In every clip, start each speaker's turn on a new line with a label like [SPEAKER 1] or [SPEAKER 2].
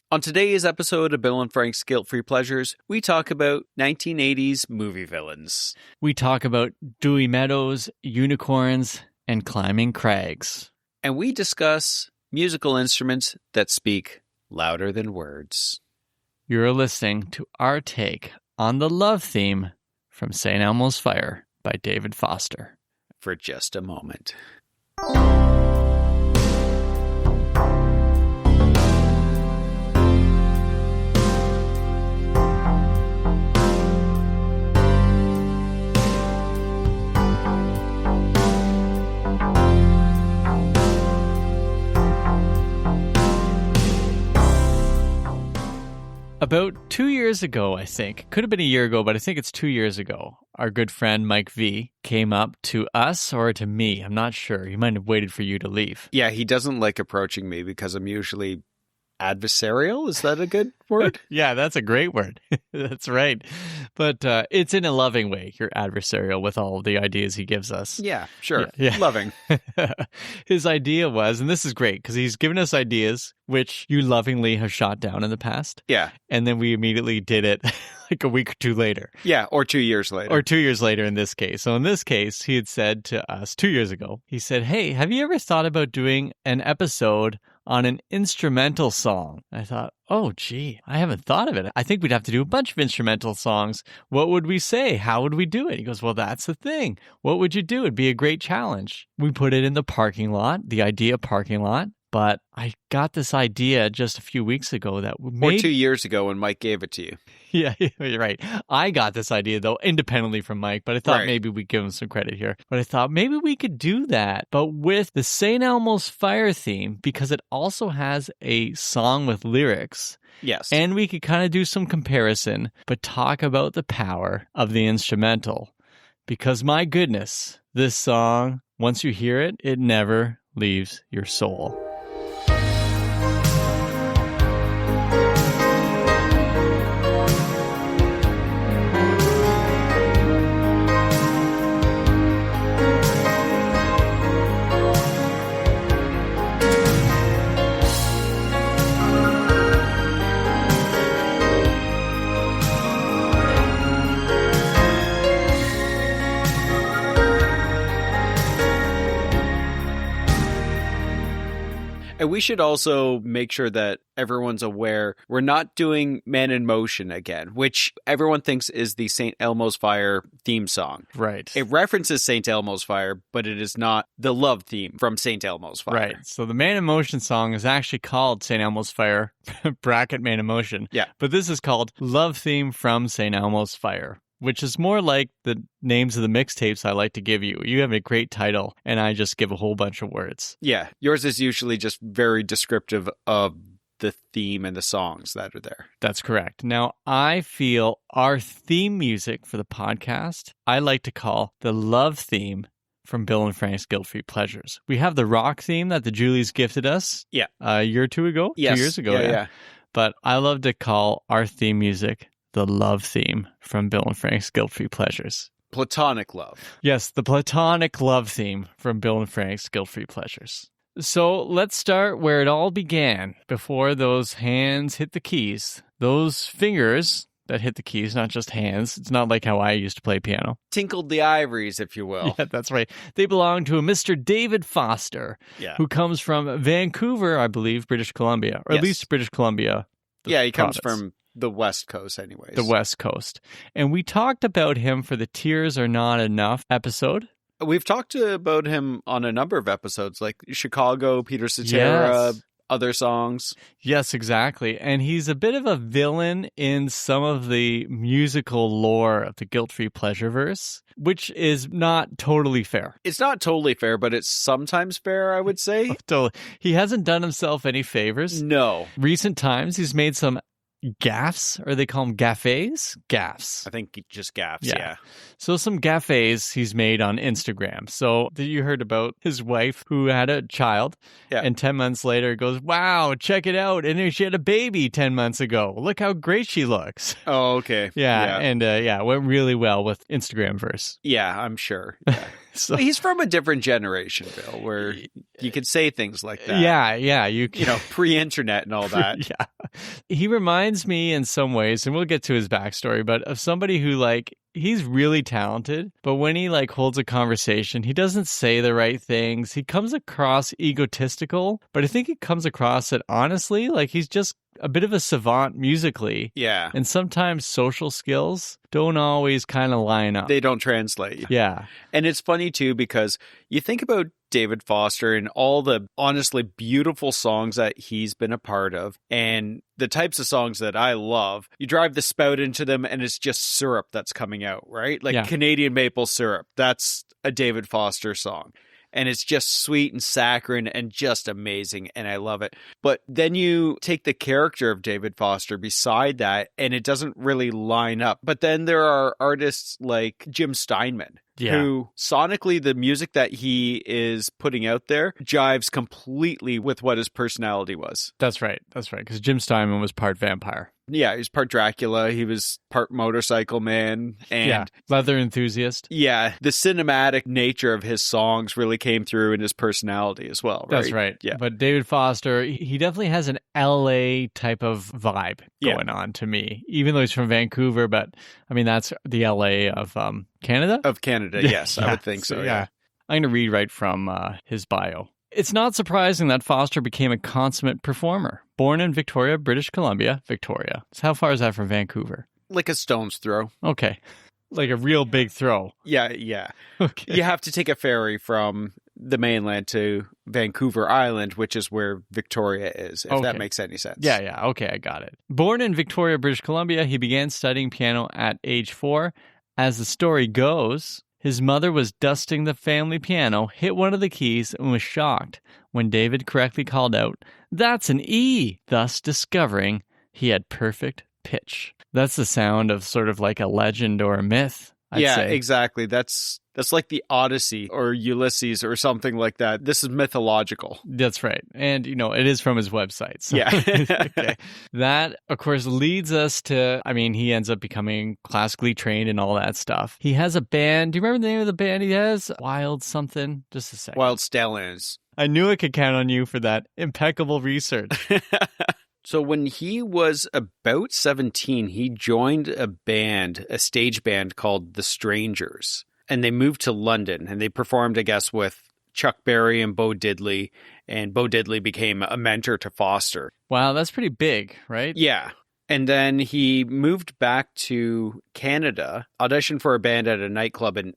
[SPEAKER 1] On today's episode of Bill and Frank's Guilt-Free Pleasures, we talk about 1980s movie villains.
[SPEAKER 2] We talk about dewy meadows, unicorns, and climbing crags.
[SPEAKER 1] And we discuss musical instruments that speak louder than words.
[SPEAKER 2] You're listening to our take on the love theme from St. Elmo's Fire by David Foster.
[SPEAKER 1] For just a moment.
[SPEAKER 2] About 2 years ago, I think, could have been a year ago, but I think it's 2 years ago, our good friend Mike V came up to us or to me. I'm not sure. He might have waited for you to leave.
[SPEAKER 1] Yeah, he doesn't like approaching me because I'm usually adversarial. Is that a good word?
[SPEAKER 2] Yeah, that's a great word. That's right. But it's in a loving way. You're adversarial with all the ideas he gives us.
[SPEAKER 1] Yeah, sure.
[SPEAKER 2] Yeah.
[SPEAKER 1] Loving.
[SPEAKER 2] His idea was, and this is great because he's given us ideas which you lovingly have shot down in the past.
[SPEAKER 1] Yeah.
[SPEAKER 2] And then we immediately did it like a week or two later.
[SPEAKER 1] Yeah, or 2 years later.
[SPEAKER 2] Or 2 years later in this case. So in this case, he had said to us 2 years ago, he said, hey, have you ever thought about doing an episode on an instrumental song? I thought, oh, gee, I haven't thought of it. I think we'd have to do a bunch of instrumental songs. What would we say? How would we do it? He goes, well, that's the thing. What would you do? It'd be a great challenge. We put it in the parking lot, the idea parking lot. But I got this idea just a few weeks ago that
[SPEAKER 1] Or 2 years ago when Mike gave it to you.
[SPEAKER 2] Yeah, you're right. I got this idea, though, independently from Mike, but I thought maybe we'd give him some credit here. But I thought maybe we could do that, but with the St. Elmo's Fire theme, because it also has a song with lyrics.
[SPEAKER 1] Yes.
[SPEAKER 2] And we could kind of do some comparison, but talk about the power of the instrumental. Because my goodness, this song, once you hear it, it never leaves your soul.
[SPEAKER 1] And we should also make sure that everyone's aware we're not doing Man in Motion again, which everyone thinks is the St. Elmo's Fire theme song.
[SPEAKER 2] Right.
[SPEAKER 1] It references St. Elmo's Fire, but it is not the love theme from St. Elmo's Fire.
[SPEAKER 2] Right. So the Man in Motion song is actually called St. Elmo's Fire, bracket Man in Motion.
[SPEAKER 1] Yeah.
[SPEAKER 2] But this is called Love Theme from St. Elmo's Fire, which is more like the names of the mixtapes I like to give you. You have a great title, and I just give a whole bunch of words.
[SPEAKER 1] Yeah, yours is usually just very descriptive of the theme and the songs that are there.
[SPEAKER 2] That's correct. Now, I feel our theme music for the podcast, I like to call the love theme from Bill and Frank's Guilt-Free Pleasures. We have the rock theme that the Julies gifted us a year or two ago.
[SPEAKER 1] Yes.
[SPEAKER 2] 2 years ago.
[SPEAKER 1] Yeah.
[SPEAKER 2] But I love to call our theme music the love theme from Bill and Frank's Guilt-Free Pleasures.
[SPEAKER 1] Platonic love.
[SPEAKER 2] Yes, the platonic love theme from Bill and Frank's Guilt-Free Pleasures. So let's start where it all began, before those hands hit the keys. Those fingers that hit the keys, not just hands. It's not like how I used to play piano.
[SPEAKER 1] Tinkled the ivories, if you will.
[SPEAKER 2] Yeah, that's right. They belong to a Mr. David Foster, who comes from Vancouver, I believe, British Columbia, or at least British Columbia.
[SPEAKER 1] Yeah, he comes from the West Coast anyways.
[SPEAKER 2] The West Coast. And we talked about him for the Tears Are Not Enough episode.
[SPEAKER 1] We've talked about him on a number of episodes, like Chicago, Peter Cetera, other songs.
[SPEAKER 2] Yes, exactly. And he's a bit of a villain in some of the musical lore of the Guilt-Free Pleasureverse, which is not totally fair.
[SPEAKER 1] It's not totally fair, but it's sometimes fair, I would say.
[SPEAKER 2] Totally. He hasn't done himself any favors.
[SPEAKER 1] No.
[SPEAKER 2] Recent times, he's made some gaffes, or they call them gaffes? Gaffes.
[SPEAKER 1] I think just gaffes, yeah.
[SPEAKER 2] So some gaffes he's made on Instagram. So you heard about his wife who had a child, and 10 months later goes, wow, check it out. And she had a baby 10 months ago. Look how great she looks.
[SPEAKER 1] Oh, okay.
[SPEAKER 2] And it went really well with Instagram verse.
[SPEAKER 1] Yeah, I'm sure. Yeah.
[SPEAKER 2] So
[SPEAKER 1] He's from a different generation, Bill, where you could say things like that.
[SPEAKER 2] yeah,
[SPEAKER 1] You know, pre-internet and all that.
[SPEAKER 2] Yeah. He reminds me in some ways, and we'll get to his backstory, but of somebody who he's really talented, but when he holds a conversation, he doesn't say the right things. He comes across egotistical, but I think he comes across it honestly, he's just a bit of a savant musically.
[SPEAKER 1] Yeah.
[SPEAKER 2] And sometimes social skills don't always kind of line up.
[SPEAKER 1] They don't translate.
[SPEAKER 2] Yeah.
[SPEAKER 1] And it's funny too, because you think about David Foster and all the honestly beautiful songs that he's been a part of and the types of songs that I love. You drive the spout into them and it's just syrup that's coming out, right? Canadian maple syrup. That's a David Foster song. And it's just sweet and saccharine and just amazing. And I love it. But then you take the character of David Foster beside that and it doesn't really line up. But then there are artists like Jim Steinman.
[SPEAKER 2] Yeah.
[SPEAKER 1] Who sonically the music that he is putting out there jives completely with what his personality was.
[SPEAKER 2] That's right. Because Jim Steinman was part vampire.
[SPEAKER 1] Yeah, he was part Dracula. He was part motorcycle man. And
[SPEAKER 2] leather enthusiast.
[SPEAKER 1] Yeah, the cinematic nature of his songs really came through in his personality as well, right?
[SPEAKER 2] That's right.
[SPEAKER 1] Yeah.
[SPEAKER 2] But David Foster, he definitely has an LA type of vibe going on to me, even though he's from Vancouver. But I mean, that's the LA of Canada?
[SPEAKER 1] Of Canada, yes. I would think so, yeah.
[SPEAKER 2] I'm going to read right from his bio. It's not surprising that Foster became a consummate performer. Born in Victoria, British Columbia, Victoria. So how far is that from Vancouver?
[SPEAKER 1] Like a stone's throw.
[SPEAKER 2] Okay. Like a real big throw.
[SPEAKER 1] Yeah.
[SPEAKER 2] Okay.
[SPEAKER 1] You have to take a ferry from the mainland to Vancouver Island, which is where Victoria is, if that makes any sense.
[SPEAKER 2] Yeah. Okay, I got it. Born in Victoria, British Columbia, he began studying piano at age 4. As the story goes, his mother was dusting the family piano, hit one of the keys, and was shocked when David correctly called out, "That's an E!" thus discovering he had perfect pitch. That's the sound of sort of like a legend or a myth, I'd say.
[SPEAKER 1] Exactly. That's like the Odyssey or Ulysses or something like that. This is mythological.
[SPEAKER 2] That's right. And, it is from his website. So.
[SPEAKER 1] Yeah.
[SPEAKER 2] Okay. That, of course, leads us to, he ends up becoming classically trained and all that stuff. He has a band. Do you remember the name of the band he has? Wild something? Just a second.
[SPEAKER 1] Wild Stallions.
[SPEAKER 2] I knew I could count on you for that impeccable research.
[SPEAKER 1] So when he was about 17, he joined a stage band called The Strangers. And they moved to London and they performed, I guess, with Chuck Berry and Bo Diddley. And Bo Diddley became a mentor to Foster.
[SPEAKER 2] Wow, that's pretty big, right?
[SPEAKER 1] Yeah. And then he moved back to Canada, auditioned for a band at a nightclub in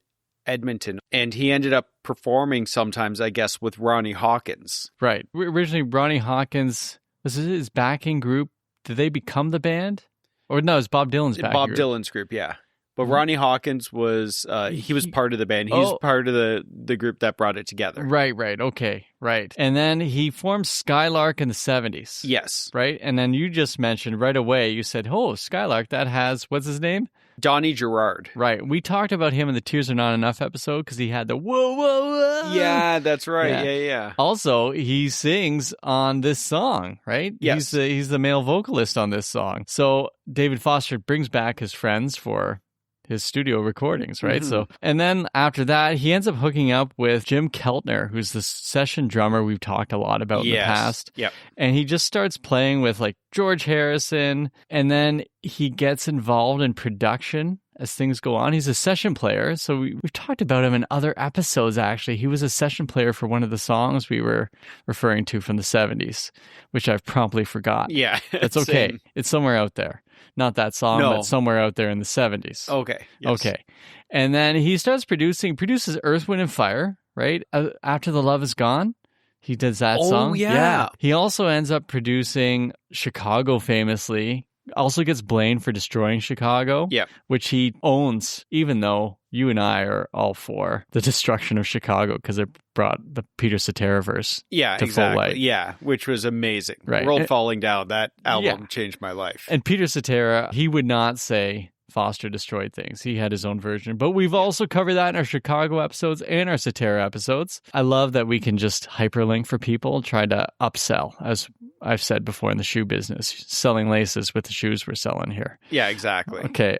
[SPEAKER 1] Edmonton. And he ended up performing sometimes, I guess, with Ronnie Hawkins.
[SPEAKER 2] Right. Originally, Ronnie Hawkins, was it his backing group? Did they become the band? Or no, it was Bob Dylan's backing group.
[SPEAKER 1] Bob Dylan's group, yeah. But Ronnie Hawkins was, he was part of the band. He was part of the group that brought it together.
[SPEAKER 2] Right. Okay, right. And then he formed Skylark in the 70s.
[SPEAKER 1] Yes.
[SPEAKER 2] Right? And then you just mentioned right away, you said, Skylark, that has, what's his name?
[SPEAKER 1] Donnie Gerard.
[SPEAKER 2] Right. We talked about him in the Tears Are Not Enough episode because he had the whoa, whoa, whoa.
[SPEAKER 1] Yeah, that's right. Yeah.
[SPEAKER 2] Also, he sings on this song, right?
[SPEAKER 1] Yes.
[SPEAKER 2] He's the male vocalist on this song. So David Foster brings back his friends for his studio recordings, right?
[SPEAKER 1] Mm-hmm.
[SPEAKER 2] So, and then after that, he ends up hooking up with Jim Keltner, who's the session drummer we've talked a lot about in the past.
[SPEAKER 1] Yep.
[SPEAKER 2] And he just starts playing with George Harrison, and then he gets involved in production as things go on. He's a session player. So we've talked about him in other episodes, actually. He was a session player for one of the songs we were referring to from the 70s, which I've promptly forgot.
[SPEAKER 1] Yeah.
[SPEAKER 2] It's okay.
[SPEAKER 1] Same.
[SPEAKER 2] It's somewhere out there. Not that song, but somewhere out there in the 70s.
[SPEAKER 1] Okay. Yes.
[SPEAKER 2] Okay. And then he starts produces Earth, Wind, and Fire, right? After the Love Is Gone. He does that song.
[SPEAKER 1] Oh, yeah.
[SPEAKER 2] He also ends up producing Chicago famously. Also gets blamed for destroying Chicago, which he owns, even though you and I are all for the destruction of Chicago because it brought the Peter Cetera verse to full light.
[SPEAKER 1] Yeah, which was amazing.
[SPEAKER 2] Right.
[SPEAKER 1] World Falling Down, that album changed my life.
[SPEAKER 2] And Peter Cetera, he would not say Foster destroyed things. He had his own version. But we've also covered that in our Chicago episodes and our Cetera episodes. I love that we can just hyperlink for people, try to upsell, as I've said before in the shoe business, selling laces with the shoes we're selling here.
[SPEAKER 1] Yeah, exactly.
[SPEAKER 2] Okay.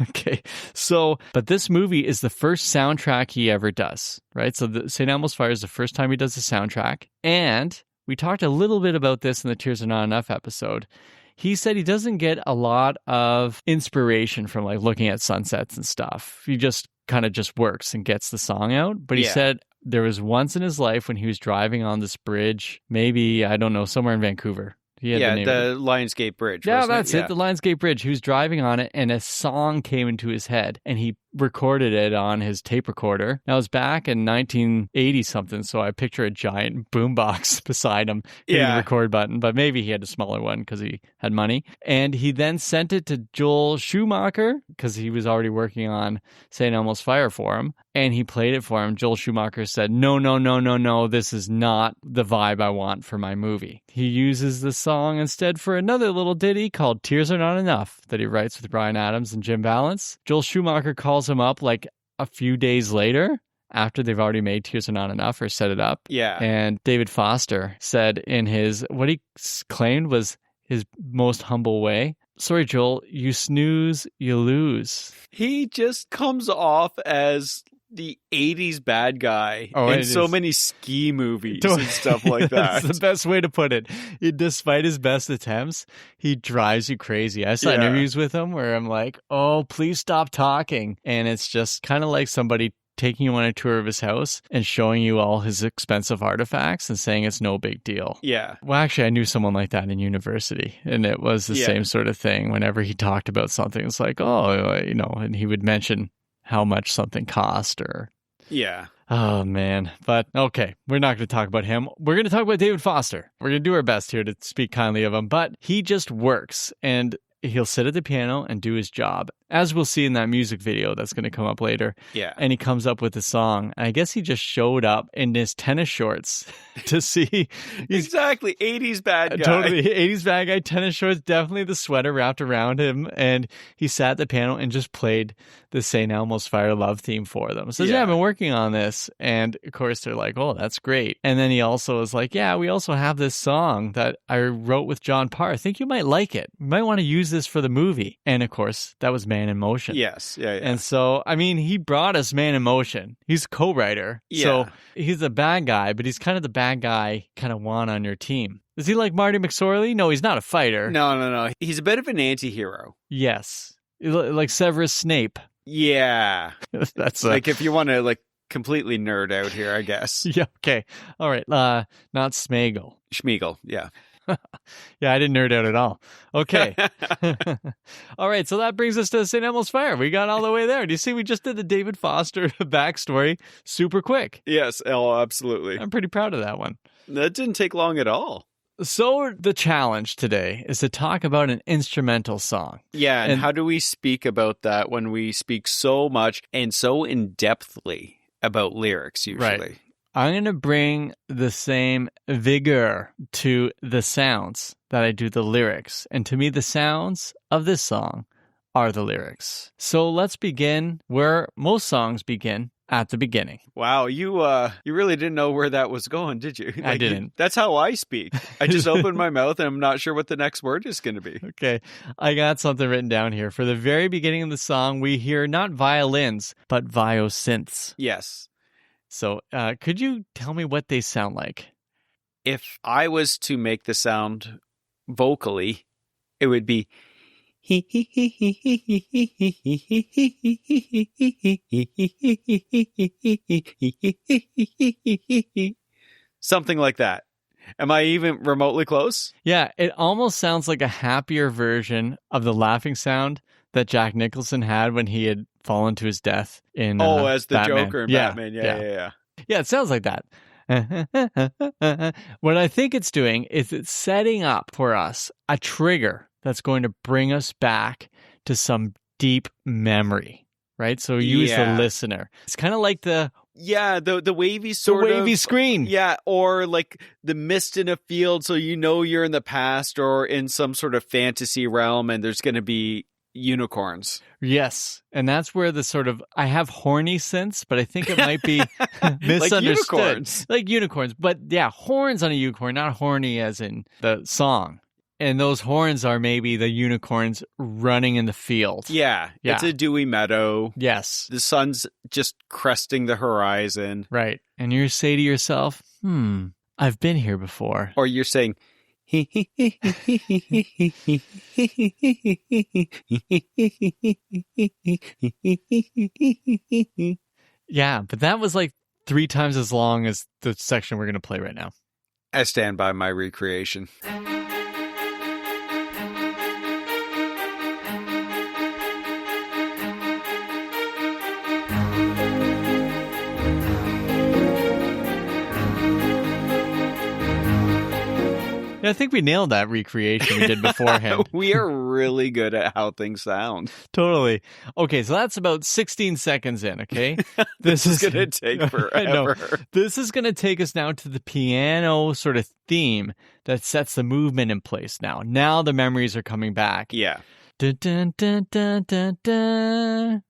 [SPEAKER 2] Okay. So, but this movie is the first soundtrack he ever does, right? So the St. Elmo's Fire is the first time he does the soundtrack. And we talked a little bit about this in the Tears Are Not Enough episode. He said he doesn't get a lot of inspiration from like looking at sunsets and stuff. He just kind of just works and gets the song out. But he said there was once in his life when he was driving on this bridge, maybe, I don't know, somewhere in Vancouver. The
[SPEAKER 1] Lionsgate Bridge.
[SPEAKER 2] Yeah, that's it. The Lionsgate Bridge. He was driving on it and a song came into his head and he recorded it on his tape recorder. Now, it was back in 1980 something, so I picture a giant boombox beside him hitting the record button, but maybe he had a smaller one because he had money. And he then sent it to Joel Schumacher because he was already working on St. Elmo's Fire for him, and he played it for him. Joel Schumacher said, no, this is not the vibe I want for my movie. He uses the song instead for another little ditty called Tears Are Not Enough that he writes with Bryan Adams and Jim Vallance. Joel Schumacher calls him up like a few days later after they've already made Tears Are Not Enough or set it up.
[SPEAKER 1] Yeah.
[SPEAKER 2] And David Foster said in his, what he claimed was his most humble way, sorry, Joel, you snooze, you lose.
[SPEAKER 1] He just comes off as the 80s bad guy in so many ski movies and stuff like that.
[SPEAKER 2] That's the best way to put it. Despite his best attempts, he drives you crazy. I saw interviews with him where I'm like, oh, please stop talking. And it's just kind of like somebody taking you on a tour of his house and showing you all his expensive artifacts and saying it's no big deal.
[SPEAKER 1] Yeah.
[SPEAKER 2] Well, actually, I knew someone like that in university, and it was the same sort of thing. Whenever he talked about something, it's like, oh, you know, and he would mention how much something cost or...
[SPEAKER 1] Yeah.
[SPEAKER 2] Oh, man. But okay, we're not going to talk about him. We're going to talk about David Foster. We're going to do our best here to speak kindly of him, but he just works, and he'll sit at the piano and do his job, as we'll see in that music video that's going to come up later.
[SPEAKER 1] Yeah.
[SPEAKER 2] And he comes up with a song. And I guess he just showed up in his tennis shorts to see.
[SPEAKER 1] Exactly. 80s bad guy.
[SPEAKER 2] Totally. 80s bad guy, tennis shorts, definitely the sweater wrapped around him. And he sat at the piano and just played the St. Elmo's Fire love theme for them. Says, I've been working on this. And of course, they're like, oh, that's great. And then he also was like, yeah, we also have this song that I wrote with John Parr. I think you might like it. You might want to use this for the movie. And of course, that was Man in Motion.
[SPEAKER 1] Yes. Yeah.
[SPEAKER 2] And so, I mean, he brought us Man in Motion. He's a co-writer.
[SPEAKER 1] Yeah.
[SPEAKER 2] So he's a bad guy, but he's kind of the bad guy kind of want on your team. Is he like Marty McSorley? No, he's not a fighter.
[SPEAKER 1] No. He's a bit of an anti-hero.
[SPEAKER 2] Yes. Like Severus Snape.
[SPEAKER 1] Yeah.
[SPEAKER 2] That's
[SPEAKER 1] like if you want to like completely nerd out here, I guess.
[SPEAKER 2] Yeah. Okay. All right. Not Smeagol.
[SPEAKER 1] Schmeagol. Yeah.
[SPEAKER 2] Yeah, I didn't nerd out at all. Okay. All right, so that brings us to St. Elmo's Fire. We got all the way there. Do you see we just did the David Foster backstory super quick?
[SPEAKER 1] Yes, absolutely.
[SPEAKER 2] I'm pretty proud of that one.
[SPEAKER 1] That didn't take long at all.
[SPEAKER 2] So the challenge today is to talk about an instrumental song.
[SPEAKER 1] Yeah, and how do we speak about that when we speak so much and so in-depthly about lyrics usually?
[SPEAKER 2] Right. I'm going to bring the same vigor to the sounds that I do the lyrics. And to me, the sounds of this song are the lyrics. So let's begin where most songs begin, at the beginning.
[SPEAKER 1] Wow, you really didn't know where that was going, did you?
[SPEAKER 2] I didn't.
[SPEAKER 1] That's how I speak. I just open my mouth and I'm not sure what the next word is going to be.
[SPEAKER 2] Okay, I got something written down here. For the very beginning of the song, we hear not violins, but synths.
[SPEAKER 1] Yes.
[SPEAKER 2] So could you tell me what they sound like?
[SPEAKER 1] If I was to make the sound vocally, it would be something like that. Am I even remotely close?
[SPEAKER 2] Yeah, it almost sounds like a happier version of the laughing sound that Jack Nicholson had when he had fallen to his death in
[SPEAKER 1] as the
[SPEAKER 2] Batman.
[SPEAKER 1] Joker in Batman. Yeah.
[SPEAKER 2] Yeah, it sounds like that. What I think it's doing is it's setting up for us a trigger that's going to bring us back to some deep memory, right? So you as the listener. It's kind of like the
[SPEAKER 1] wavy sort of.
[SPEAKER 2] The wavy screen.
[SPEAKER 1] Yeah, or like the mist in a field so you know you're in the past or in some sort of fantasy realm and there's going to be unicorns.
[SPEAKER 2] Yes. And that's where the sort of, I have horny synths, but I think it might be misunderstood.
[SPEAKER 1] unicorns.
[SPEAKER 2] Like unicorns. But yeah, horns on a unicorn, not horny as in the song. And those horns are maybe the unicorns running in the field.
[SPEAKER 1] Yeah. It's a dewy meadow.
[SPEAKER 2] Yes.
[SPEAKER 1] The sun's just cresting the horizon.
[SPEAKER 2] Right. And you say to yourself, I've been here before.
[SPEAKER 1] Or you're saying,
[SPEAKER 2] yeah, but that was like 3 times as long as the section we're going to play right now.
[SPEAKER 1] I stand by my recreation.
[SPEAKER 2] Yeah, I think we nailed that recreation we did beforehand.
[SPEAKER 1] We are really good at how things sound.
[SPEAKER 2] Totally. Okay, so that's about 16 seconds in, okay?
[SPEAKER 1] This is going to take forever.
[SPEAKER 2] This is going to take us now to the piano sort of theme that sets the movement in place now. Now the memories are coming back.
[SPEAKER 1] Yeah.
[SPEAKER 2] Dun, dun, dun, dun, dun, dun.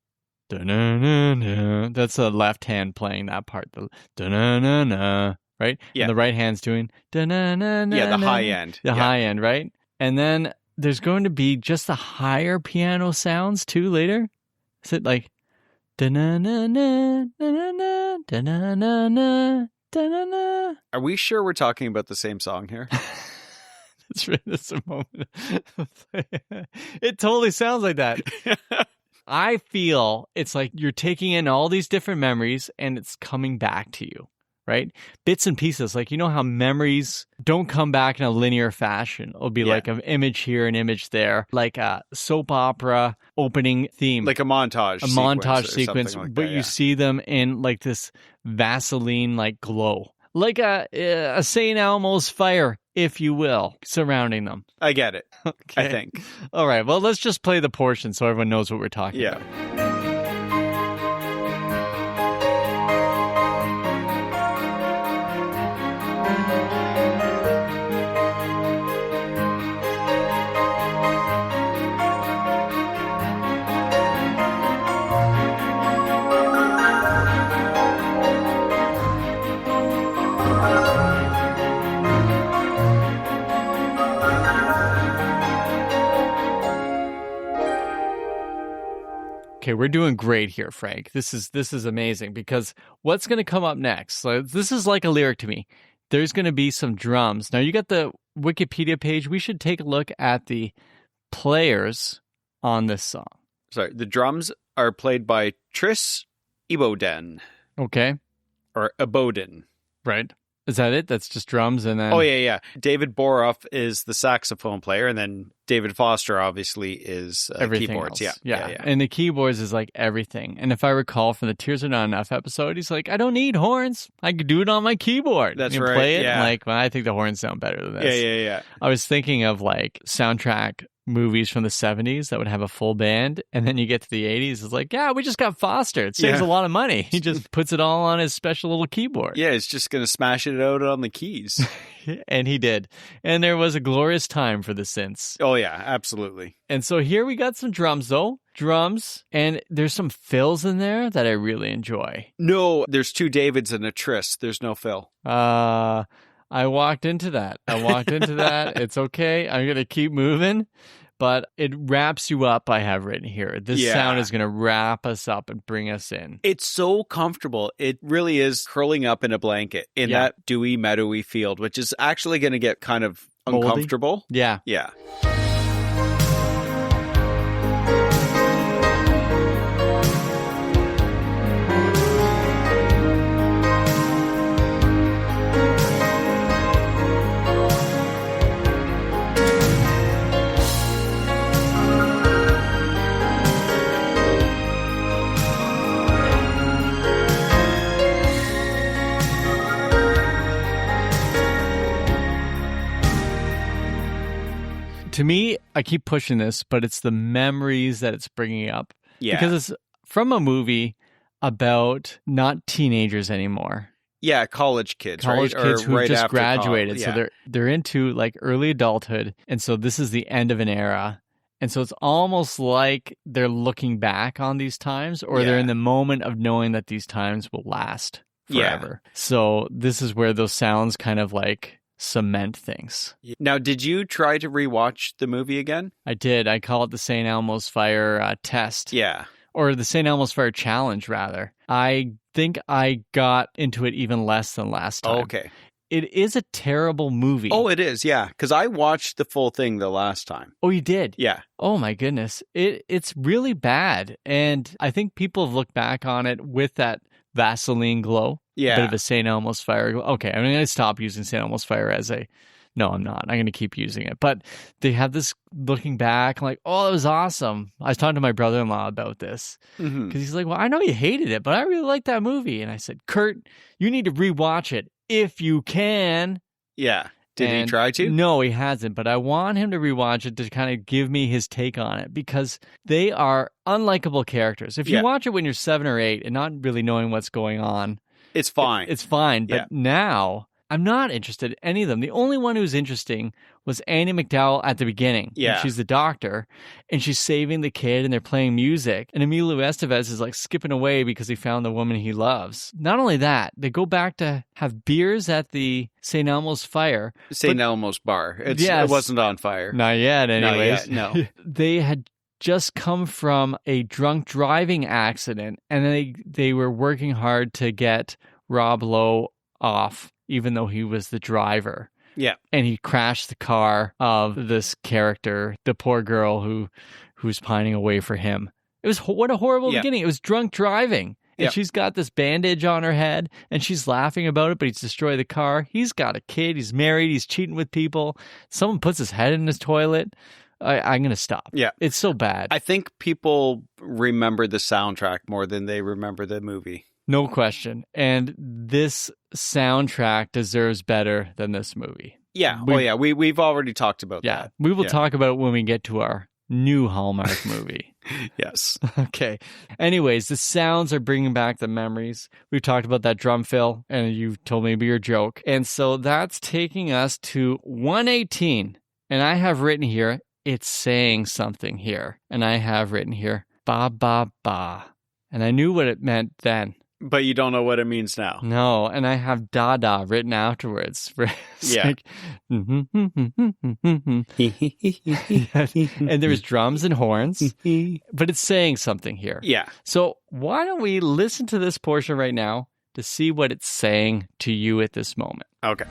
[SPEAKER 2] Dun-na-na-na. That's the left hand playing that part. The dun-na-na-na. Right?
[SPEAKER 1] Yeah.
[SPEAKER 2] And the right hand's doing da-na-na-na-na.
[SPEAKER 1] Yeah, the high end.
[SPEAKER 2] The high end, right? And then there's going to be just the higher piano sounds too later. Is it like da-na-na-na, da-na-na, da-na-na-na, da-na-na?
[SPEAKER 1] Are we sure we're talking about the same song here?
[SPEAKER 2] That's a moment. It totally sounds like that. I feel it's like you're taking in all these different memories and it's coming back to you. Right? Bits and pieces. Like, you know how memories don't come back in a linear fashion. It'll be like an image here, an image there. Like a soap opera opening theme.
[SPEAKER 1] Like a montage
[SPEAKER 2] sequence.
[SPEAKER 1] Like
[SPEAKER 2] but you see them in like this Vaseline like glow. Like a St. Elmo's fire, if you will, surrounding them.
[SPEAKER 1] I get it.
[SPEAKER 2] Okay.
[SPEAKER 1] I think.
[SPEAKER 2] All right. Well, let's just play the portion so everyone knows what we're talking about. Okay, we're doing great here, Frank. This is amazing because what's going to come up next? So this is like a lyric to me. There's going to be some drums. Now you got the Wikipedia page. We should take a look at the players on this song.
[SPEAKER 1] Sorry, the drums are played by Tris Iboden.
[SPEAKER 2] Okay.
[SPEAKER 1] Or Iboden.
[SPEAKER 2] Right. Is that it? That's just drums and then...
[SPEAKER 1] Oh, yeah. David Boroff is the saxophone player, and then David Foster obviously is keyboards.
[SPEAKER 2] Else. Yeah. And the keyboards is like everything. And if I recall from the Tears Are Not Enough episode, he's like, I don't need horns. I could do it on my keyboard.
[SPEAKER 1] That's
[SPEAKER 2] and
[SPEAKER 1] right.
[SPEAKER 2] Play it.
[SPEAKER 1] Yeah.
[SPEAKER 2] And like, well, I think the horns sound better than this.
[SPEAKER 1] Yeah.
[SPEAKER 2] I was thinking of like soundtrack movies from the 70s that would have a full band, and then you get to the 80s, it's like, yeah, we just got Foster. It saves a lot of money. He just puts it all on his special little keyboard.
[SPEAKER 1] Yeah, it's just going to smash it out on the keys.
[SPEAKER 2] And he did. And there was a glorious time for the synths.
[SPEAKER 1] Oh, yeah, absolutely.
[SPEAKER 2] And so here we got some drums, though. Drums, and there's some fills in there that I really enjoy.
[SPEAKER 1] No, there's 2 Davids and a Tris. There's no fill.
[SPEAKER 2] I walked into that. It's okay. I'm going to keep moving. But it wraps you up, I have written here. This sound is going to wrap us up and bring us in.
[SPEAKER 1] It's so comfortable. It really is curling up in a blanket in that dewy, meadowy field, which is actually going to get kind of uncomfortable.
[SPEAKER 2] Yeah.
[SPEAKER 1] Yeah.
[SPEAKER 2] To me, I keep pushing this, but it's the memories that it's bringing up.
[SPEAKER 1] Yeah.
[SPEAKER 2] Because it's from a movie about not teenagers anymore.
[SPEAKER 1] Yeah, college kids,
[SPEAKER 2] College
[SPEAKER 1] right?
[SPEAKER 2] kids
[SPEAKER 1] or
[SPEAKER 2] who
[SPEAKER 1] right
[SPEAKER 2] just
[SPEAKER 1] after
[SPEAKER 2] graduated.
[SPEAKER 1] college. Yeah.
[SPEAKER 2] So they're into like early adulthood. And so this is the end of an era. And so it's almost like they're looking back on these times, or they're
[SPEAKER 1] Yeah.
[SPEAKER 2] in the moment of knowing that these times will last forever. So this is where those sounds kind of like cement things.
[SPEAKER 1] Now, did you try to rewatch the movie again?
[SPEAKER 2] I did. I call it the St. Elmo's Fire test.
[SPEAKER 1] Yeah.
[SPEAKER 2] Or the St. Elmo's Fire challenge, rather. I think I got into it even less than last time.
[SPEAKER 1] Okay.
[SPEAKER 2] It is a terrible movie.
[SPEAKER 1] Oh, it is, yeah. Because I watched the full thing the last time.
[SPEAKER 2] Oh, you did?
[SPEAKER 1] Yeah.
[SPEAKER 2] Oh, my goodness. It's really bad. And I think people have looked back on it with that Vaseline glow.
[SPEAKER 1] Yeah.
[SPEAKER 2] A bit of a St. Elmo's Fire glow. Okay, I'm going to stop using St. Elmo's Fire as a... No, I'm not. I'm going to keep using it. But they have this looking back, like, oh, it was awesome. I was talking to my brother-in-law about this. Because he's like, well, I know you hated it, but I really like that movie. And I said, Kurt, you need to rewatch it if you can.
[SPEAKER 1] Yeah. Did he
[SPEAKER 2] And
[SPEAKER 1] try to?
[SPEAKER 2] No, he hasn't. But I want him to rewatch it to kind of give me his take on it, because they are unlikable characters. If you watch it when you're 7 or 8 and not really knowing what's going on,
[SPEAKER 1] it's fine.
[SPEAKER 2] It's fine. But now... I'm not interested in any of them. The only one who's interesting was Annie McDowell at the beginning.
[SPEAKER 1] Yeah.
[SPEAKER 2] And she's the doctor, and she's saving the kid, and they're playing music. And Emilio Estevez is like skipping away because he found the woman he loves. Not only that, they go back to have beers at the St. Elmo's Fire.
[SPEAKER 1] St. Elmo's bar. It wasn't on fire.
[SPEAKER 2] Not yet, anyways.
[SPEAKER 1] Not yet, no.
[SPEAKER 2] They had just come from a drunk driving accident, and they were working hard to get Rob Lowe off, even though he was the driver.
[SPEAKER 1] Yeah.
[SPEAKER 2] And he crashed the car of this character, the poor girl who's pining away for him. It was what a horrible beginning. It was drunk driving. And she's got this bandage on her head, and she's laughing about it, but he's destroyed the car. He's got a kid. He's married. He's cheating with people. Someone puts his head in his toilet. I'm going to stop.
[SPEAKER 1] Yeah.
[SPEAKER 2] It's so bad.
[SPEAKER 1] I think people remember the soundtrack more than they remember the movie.
[SPEAKER 2] No question. And this soundtrack deserves better than this movie.
[SPEAKER 1] Yeah. We've already talked about that.
[SPEAKER 2] Yeah. We will talk about it when we get to our new Hallmark movie.
[SPEAKER 1] Yes.
[SPEAKER 2] Okay. Anyways, the sounds are bringing back the memories. We've talked about that drum fill, and you told me your joke. And so that's taking us to 118. And I have written here, it's saying something here. And I have written here, ba, ba, ba. And I knew what it meant then.
[SPEAKER 1] But you don't know what it means now.
[SPEAKER 2] No, and I have da-da written afterwards. It's like, and there's drums and horns, but it's saying something here.
[SPEAKER 1] Yeah.
[SPEAKER 2] So why don't we listen to this portion right now to see what it's saying to you at this moment?
[SPEAKER 1] Okay.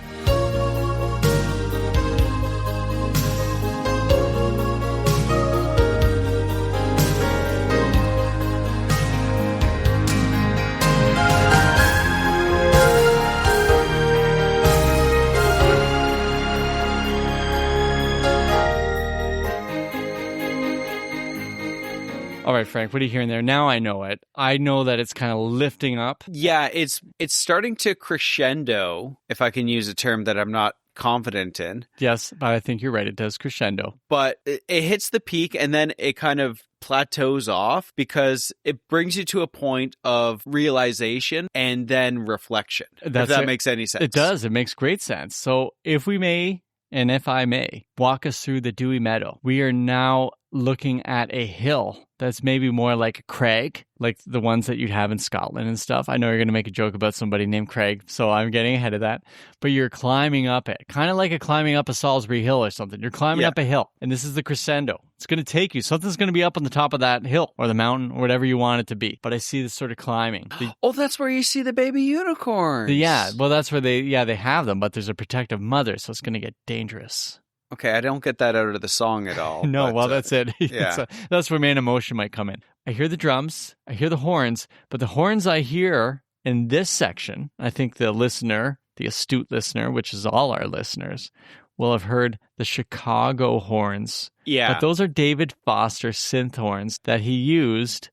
[SPEAKER 2] All right, Frank, what are you hearing there? Now I know it. I know that it's kind of lifting up.
[SPEAKER 1] Yeah, it's starting to crescendo, if I can use a term that I'm not confident in.
[SPEAKER 2] Yes, but I think you're right. It does crescendo.
[SPEAKER 1] But it hits the peak, and then it kind of plateaus off because it brings you to a point of realization and then reflection. If that makes any sense.
[SPEAKER 2] It does. It makes great sense. So if we may, and if I may, walk us through the dewy meadow. We are now looking at a hill that's maybe more like a crag, like the ones that you'd have in Scotland and stuff. I know you're going to make a joke about somebody named Craig, so I'm getting ahead of that. But you're climbing up it, kind of like climbing up a Salisbury Hill or something. You're climbing up a hill, and this is the crescendo. It's going to take you. Something's going to be up on the top of that hill or the mountain or whatever you want it to be. But I see this sort of climbing.
[SPEAKER 1] That's where you see the baby unicorns.
[SPEAKER 2] Well, that's where they have them, but there's a protective mother, so it's going to get dangerous.
[SPEAKER 1] Okay, I don't get that out of the song at all.
[SPEAKER 2] No,
[SPEAKER 1] but,
[SPEAKER 2] that's it.
[SPEAKER 1] Yeah.
[SPEAKER 2] That's where main emotion might come in. I hear the drums, I hear the horns, but the horns I hear in this section, I think the listener, the astute listener, which is all our listeners, will have heard the Chicago horns.
[SPEAKER 1] Yeah.
[SPEAKER 2] But those are David Foster synth horns that he used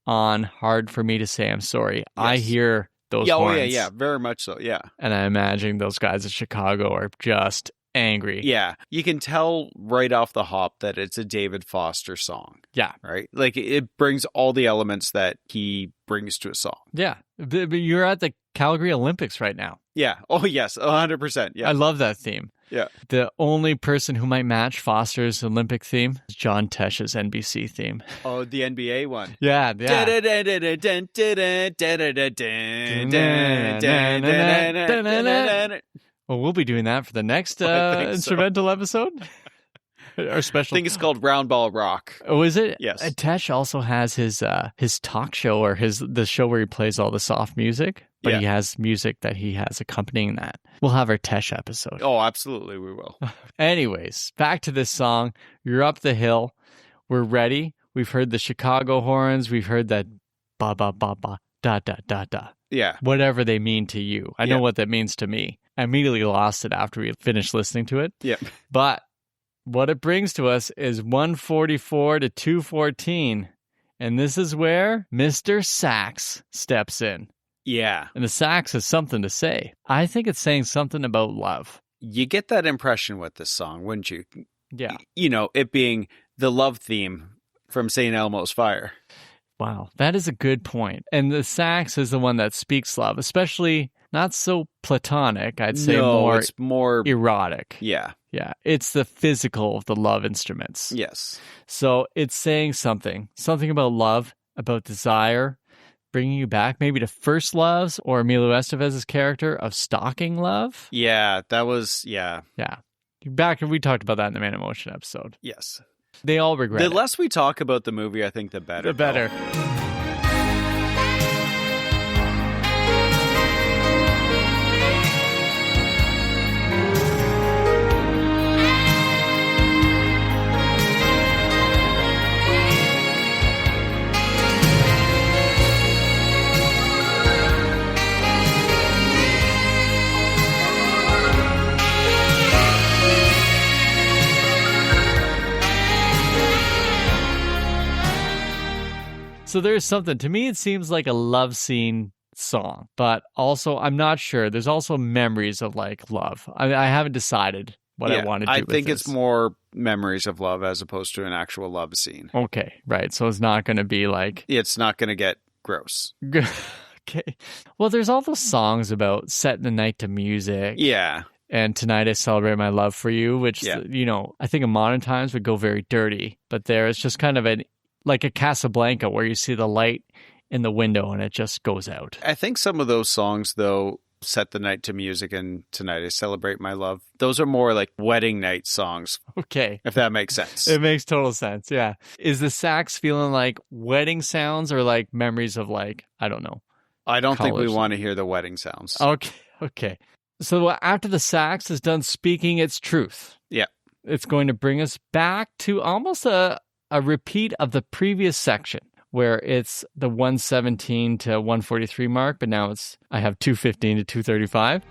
[SPEAKER 2] on Hard for Me to Say I'm Sorry. Yes. I hear those horns.
[SPEAKER 1] Yeah, very much so, yeah.
[SPEAKER 2] And I imagine those guys at Chicago are just angry.
[SPEAKER 1] Yeah. You can tell right off the hop that it's a David Foster song.
[SPEAKER 2] Yeah.
[SPEAKER 1] Right? Like it brings all the elements that he brings to a song.
[SPEAKER 2] Yeah. But you're at the Calgary Olympics right now.
[SPEAKER 1] Yeah. Oh, yes. 100%. Yeah.
[SPEAKER 2] I love that theme.
[SPEAKER 1] Yeah.
[SPEAKER 2] The only person who might match Foster's Olympic theme is John Tesh's NBC theme.
[SPEAKER 1] Oh, the NBA one.
[SPEAKER 2] Yeah. Well, we'll be doing that for the next instrumental episode. Our special.
[SPEAKER 1] I think it's called Round Ball Rock.
[SPEAKER 2] Oh, is it?
[SPEAKER 1] Yes.
[SPEAKER 2] Tesh also has his talk show, or the show where he plays all the soft music, but he has music that he has accompanying that. We'll have our Tesh episode.
[SPEAKER 1] Oh, absolutely, we will.
[SPEAKER 2] Anyways, back to this song. You're up the hill. We're ready. We've heard the Chicago horns. We've heard that ba ba ba ba da da da da.
[SPEAKER 1] Yeah.
[SPEAKER 2] Whatever they mean to you. I know what that means to me. I immediately lost it after we finished listening to it.
[SPEAKER 1] Yep.
[SPEAKER 2] But what it brings to us is 144 to 214. And this is where Mr. Sax steps in.
[SPEAKER 1] Yeah.
[SPEAKER 2] And the sax has something to say. I think it's saying something about love.
[SPEAKER 1] You get that impression with this song, wouldn't you?
[SPEAKER 2] Yeah.
[SPEAKER 1] You know, it being the love theme from St. Elmo's Fire.
[SPEAKER 2] Wow, that is a good point. And the sax is the one that speaks love, especially not so platonic. I'd say
[SPEAKER 1] it's more
[SPEAKER 2] erotic.
[SPEAKER 1] Yeah.
[SPEAKER 2] Yeah, it's the physical of the love instruments.
[SPEAKER 1] Yes.
[SPEAKER 2] So it's saying something about love, about desire, bringing you back maybe to first loves, or Emilio Estevez's character of stalking love.
[SPEAKER 1] Yeah, that was, yeah.
[SPEAKER 2] Yeah. Back, we talked about that in the Man in Motion episode.
[SPEAKER 1] Yes.
[SPEAKER 2] They all regret
[SPEAKER 1] it.
[SPEAKER 2] The
[SPEAKER 1] less we talk about the movie, I think the better.
[SPEAKER 2] The better. So there's something, to me, it seems like a love scene song, but also I'm not sure. There's also memories of like love. I haven't decided what I want to do
[SPEAKER 1] I
[SPEAKER 2] with
[SPEAKER 1] think
[SPEAKER 2] this.
[SPEAKER 1] It's more memories of love as opposed to an actual love scene.
[SPEAKER 2] Okay, right. So it's not going to be like...
[SPEAKER 1] It's not going to get gross.
[SPEAKER 2] Okay. Well, there's all those songs about setting the night to music.
[SPEAKER 1] Yeah.
[SPEAKER 2] And Tonight I Celebrate My Love for You, which, you know, I think in modern times would go very dirty. But there it's just kind of like a Casablanca where you see the light in the window and it just goes out.
[SPEAKER 1] I think some of those songs, though, Set the Night to Music and Tonight I Celebrate My Love, those are more like wedding night songs.
[SPEAKER 2] Okay.
[SPEAKER 1] If that makes sense.
[SPEAKER 2] It makes total sense, yeah. Is the sax feeling like wedding sounds or like memories of like, I don't know.
[SPEAKER 1] I don't think we want to hear the wedding sounds.
[SPEAKER 2] Okay. So after the sax is done speaking its truth.
[SPEAKER 1] Yeah.
[SPEAKER 2] It's going to bring us back to almost a repeat of the previous section where it's the 117 to 143 mark, but now I have 215 to 235.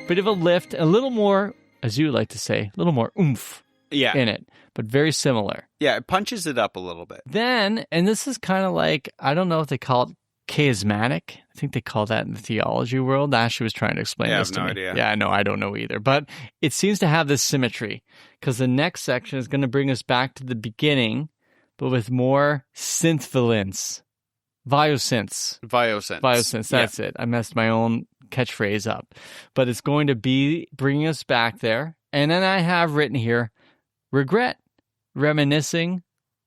[SPEAKER 2] Bit of a lift, a little more, as you like to say, a little more oomph in it, but very similar.
[SPEAKER 1] Yeah, it punches it up a little bit.
[SPEAKER 2] Then, and this is kind of like, I don't know if they call it charismatic. I think they call that in the theology world. Ashley was trying to explain this to me. I have no idea. Yeah, no, I don't know either. But it seems to have this symmetry because the next section is going to bring us back to the beginning, but with more synth valence. Viosynths, that's it. I messed my own catchphrase up. But it's going to be bringing us back there. And then I have written here, regret, reminiscing,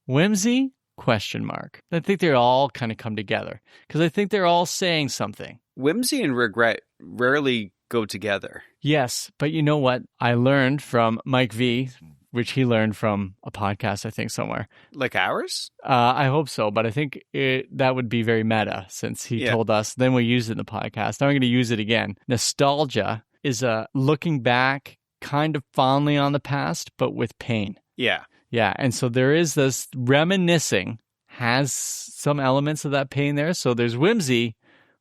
[SPEAKER 2] whimsy, ? I think they all kind of come together because I think they're all saying something.
[SPEAKER 1] Whimsy and regret rarely go together.
[SPEAKER 2] Yes, but you know what? I learned from Mike V, which he learned from a podcast, I think, somewhere.
[SPEAKER 1] Like ours?
[SPEAKER 2] I hope so, but I think that would be very meta since he told us. Then we use it in the podcast. Now I'm going to use it again. Nostalgia is looking back kind of fondly on the past, but with pain.
[SPEAKER 1] Yeah.
[SPEAKER 2] Yeah, and so there is this reminiscing has some elements of that pain there. So there's whimsy,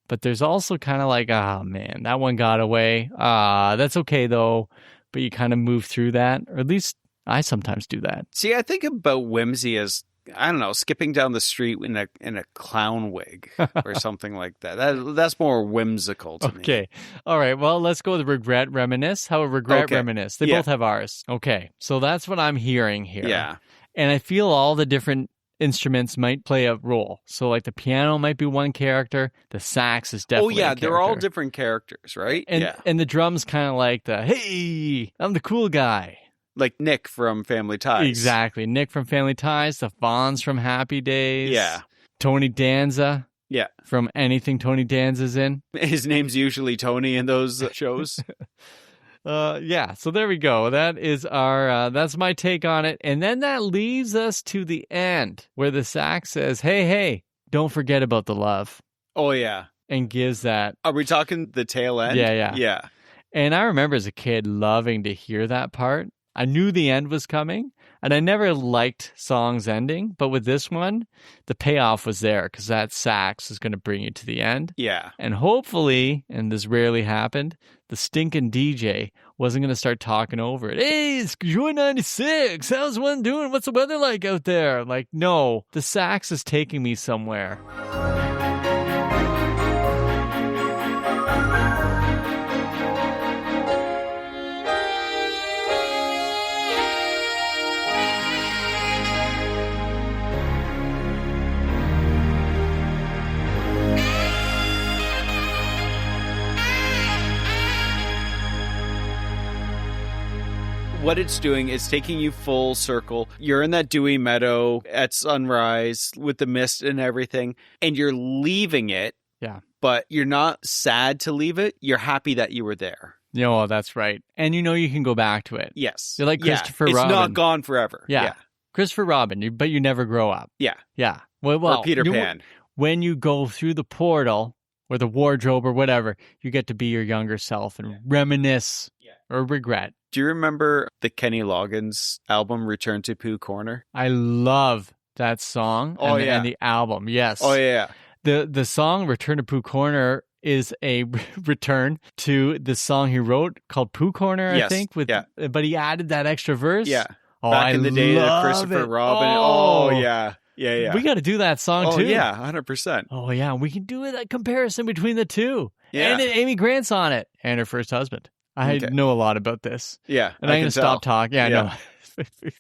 [SPEAKER 2] but there's also kind of like, oh man, that one got away. That's okay though. But you kind of move through that, or at least I sometimes do that.
[SPEAKER 1] See, I think about whimsy as I don't know, skipping down the street in a clown wig or something like that. That's more whimsical to me.
[SPEAKER 2] Okay. All right. Well, let's go with regret, reminisce. How about regret, reminisce? They both have ours. Okay. So that's what I'm hearing here.
[SPEAKER 1] Yeah.
[SPEAKER 2] And I feel all the different instruments might play a role. So like the piano might be one character. The sax is definitely a
[SPEAKER 1] they're all different characters, right?
[SPEAKER 2] And the drums kind of like hey, I'm the cool guy.
[SPEAKER 1] Like Nick from Family Ties.
[SPEAKER 2] Exactly. Nick from Family Ties, the Fonz from Happy Days.
[SPEAKER 1] Yeah.
[SPEAKER 2] Tony Danza.
[SPEAKER 1] Yeah.
[SPEAKER 2] From anything Tony Danza's in.
[SPEAKER 1] His name's usually Tony in those shows.
[SPEAKER 2] Yeah, so there we go. That is that's my take on it. And then that leaves us to the end where the sax says, hey, don't forget about the love.
[SPEAKER 1] Oh, yeah.
[SPEAKER 2] And gives that.
[SPEAKER 1] Are we talking the tail end?
[SPEAKER 2] Yeah. And I remember as a kid loving to hear that part. I knew the end was coming, and I never liked songs ending. But with this one, the payoff was there because that sax is going to bring you to the end.
[SPEAKER 1] Yeah.
[SPEAKER 2] And hopefully, and this rarely happened, the stinking DJ wasn't going to start talking over it. Hey, it's Joy 96. How's one doing? What's the weather like out there? Like, no, the sax is taking me somewhere.
[SPEAKER 1] What it's doing is taking you full circle. You're in that dewy meadow at sunrise with the mist and everything, and you're leaving it.
[SPEAKER 2] Yeah.
[SPEAKER 1] But you're not sad to leave it. You're happy that you were there.
[SPEAKER 2] No, that's right. And you can go back to it.
[SPEAKER 1] Yes.
[SPEAKER 2] You're like Christopher Robin.
[SPEAKER 1] It's not gone forever.
[SPEAKER 2] Yeah. Christopher Robin, but you never grow up.
[SPEAKER 1] Yeah.
[SPEAKER 2] Yeah. Well,
[SPEAKER 1] or Peter Pan.
[SPEAKER 2] When you go through the portal or the wardrobe or whatever, you get to be your younger self and reminisce or regret.
[SPEAKER 1] Do you remember the Kenny Loggins album, Return to Pooh Corner?
[SPEAKER 2] I love that song and the album, yes.
[SPEAKER 1] Oh, yeah.
[SPEAKER 2] The song Return to Pooh Corner is a return to the song he wrote called Pooh Corner, I think. But he added that extra verse.
[SPEAKER 1] Yeah.
[SPEAKER 2] Oh,
[SPEAKER 1] Back in the day of Christopher Robin. Oh, yeah. Yeah.
[SPEAKER 2] We got to do that song, too.
[SPEAKER 1] Oh, yeah, 100%.
[SPEAKER 2] Oh, yeah. We can do a comparison between the two.
[SPEAKER 1] Yeah.
[SPEAKER 2] And Amy Grant's on it. And her first husband. I know a lot about this.
[SPEAKER 1] Yeah.
[SPEAKER 2] And I'm going to stop talking. Yeah, I know.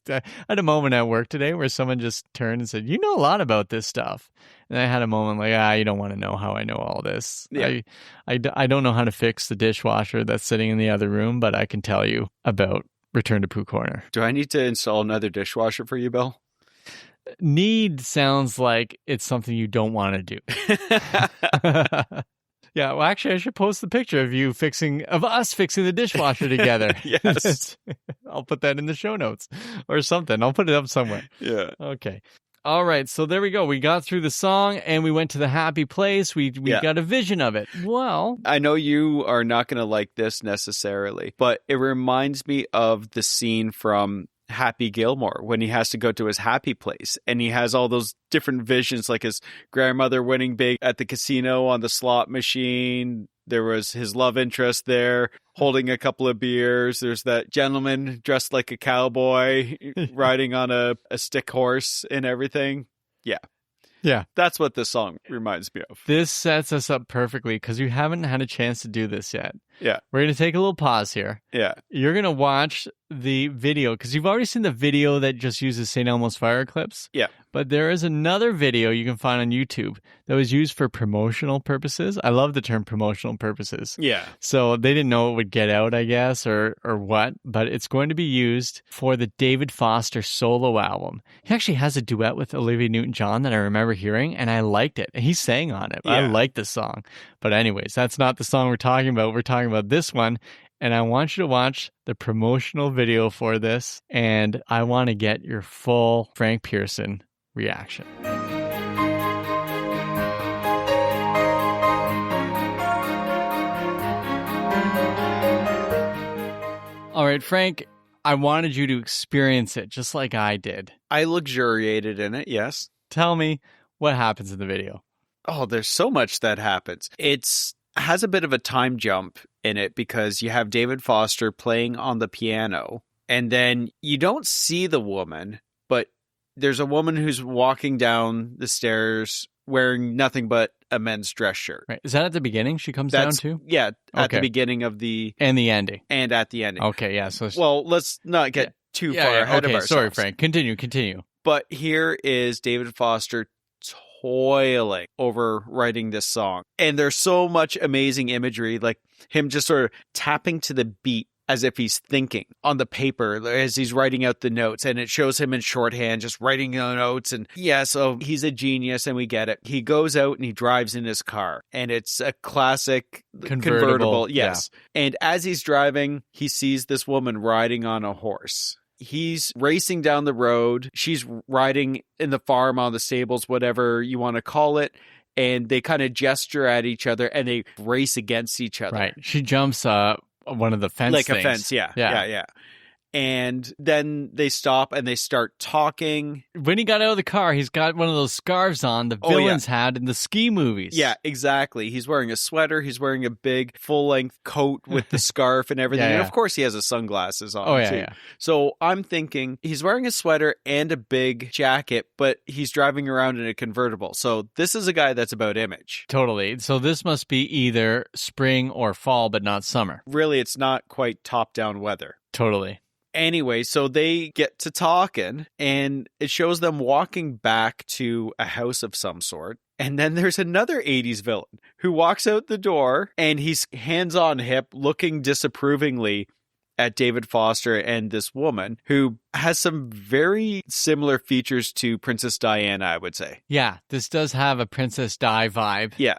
[SPEAKER 2] I had a moment at work today where someone just turned and said, you know a lot about this stuff. And I had a moment like, you don't want to know how I know all this.
[SPEAKER 1] Yeah.
[SPEAKER 2] I don't know how to fix the dishwasher that's sitting in the other room, but I can tell you about Return to Pooh Corner.
[SPEAKER 1] Do I need to install another dishwasher for you, Bill?
[SPEAKER 2] Need sounds like it's something you don't want to do. Yeah, well, actually, I should post the picture of us fixing the dishwasher together.
[SPEAKER 1] Yes.
[SPEAKER 2] I'll put that in the show notes or something. I'll put it up somewhere.
[SPEAKER 1] Yeah.
[SPEAKER 2] Okay. All right. So there we go. We got through the song and we went to the happy place. We got a vision of it. Well,
[SPEAKER 1] I know you are not going to like this necessarily, but it reminds me of the scene from Happy Gilmore when he has to go to his happy place and he has all those different visions, like his grandmother winning big at the casino on the slot machine. There was his love interest there holding a couple of beers. There's that gentleman dressed like a cowboy riding on a stick horse and everything. Yeah. That's what this song reminds me of.
[SPEAKER 2] This sets us up perfectly because you haven't had a chance to do this yet.
[SPEAKER 1] Yeah.
[SPEAKER 2] We're going to take a little pause here.
[SPEAKER 1] Yeah.
[SPEAKER 2] You're going to watch the video because you've already seen the video that just uses St. Elmo's fire clips.
[SPEAKER 1] Yeah.
[SPEAKER 2] But there is another video you can find on YouTube that was used for promotional purposes. I love the term promotional purposes.
[SPEAKER 1] Yeah.
[SPEAKER 2] So they didn't know it would get out, I guess, or what, but it's going to be used for the David Foster solo album. He actually has a duet with Olivia Newton-John that I remember hearing, and I liked it. He sang on it.
[SPEAKER 1] Yeah.
[SPEAKER 2] I like this song. But anyways, that's not the song we're talking about. We're talking about this one. And I want you to watch the promotional video for this. And I want to get your full Frank Pearson reaction. All right, Frank, I wanted you to experience it just like I did.
[SPEAKER 1] I luxuriated in it, yes.
[SPEAKER 2] Tell me what happens in the video.
[SPEAKER 1] Oh, there's so much that happens. It's has a bit of a time jump in it because you have David Foster playing on the piano and then you don't see the woman, but there's a woman who's walking down the stairs wearing nothing but a men's dress shirt.
[SPEAKER 2] Right. Is that at the beginning she comes down to?
[SPEAKER 1] Yeah, at the beginning of the...
[SPEAKER 2] And the ending.
[SPEAKER 1] And at the ending.
[SPEAKER 2] Okay, yeah. So
[SPEAKER 1] well, let's not get too far ahead of ourselves.
[SPEAKER 2] Sorry, Frank. Continue.
[SPEAKER 1] But here is David Foster toiling over writing this song. And there's so much amazing imagery, like him just sort of tapping to the beat as if he's thinking on the paper as he's writing out the notes. And it shows him in shorthand, just writing the notes. And yeah, so he's a genius and we get it. He goes out and he drives in his car. And it's a classic convertible. Yes. Yeah. And as he's driving, he sees this woman riding on a horse. He's racing down the road. She's riding in the farm, on the stables, whatever you want to call it. And they kind of gesture at each other and they race against each other.
[SPEAKER 2] Right. She jumps one of the fence
[SPEAKER 1] like
[SPEAKER 2] things.
[SPEAKER 1] A fence, yeah. And then they stop and they start talking.
[SPEAKER 2] When he got out of the car, he's got one of those scarves on the villains had in the ski movies.
[SPEAKER 1] Yeah, exactly. He's wearing a sweater. He's wearing a big full-length coat with the scarf and everything. And of course, he has his sunglasses on, too. Yeah. So I'm thinking he's wearing a sweater and a big jacket, but he's driving around in a convertible. So this is a guy that's about image.
[SPEAKER 2] Totally. So this must be either spring or fall, but not summer.
[SPEAKER 1] Really, it's not quite top-down weather.
[SPEAKER 2] Totally.
[SPEAKER 1] Anyway, so they get to talking, and it shows them walking back to a house of some sort. And then there's another 80s villain who walks out the door, and he's hands on hip, looking disapprovingly at David Foster and this woman who has some very similar features to Princess Diana, I would say.
[SPEAKER 2] Yeah, this does have a Princess Di vibe.
[SPEAKER 1] Yeah.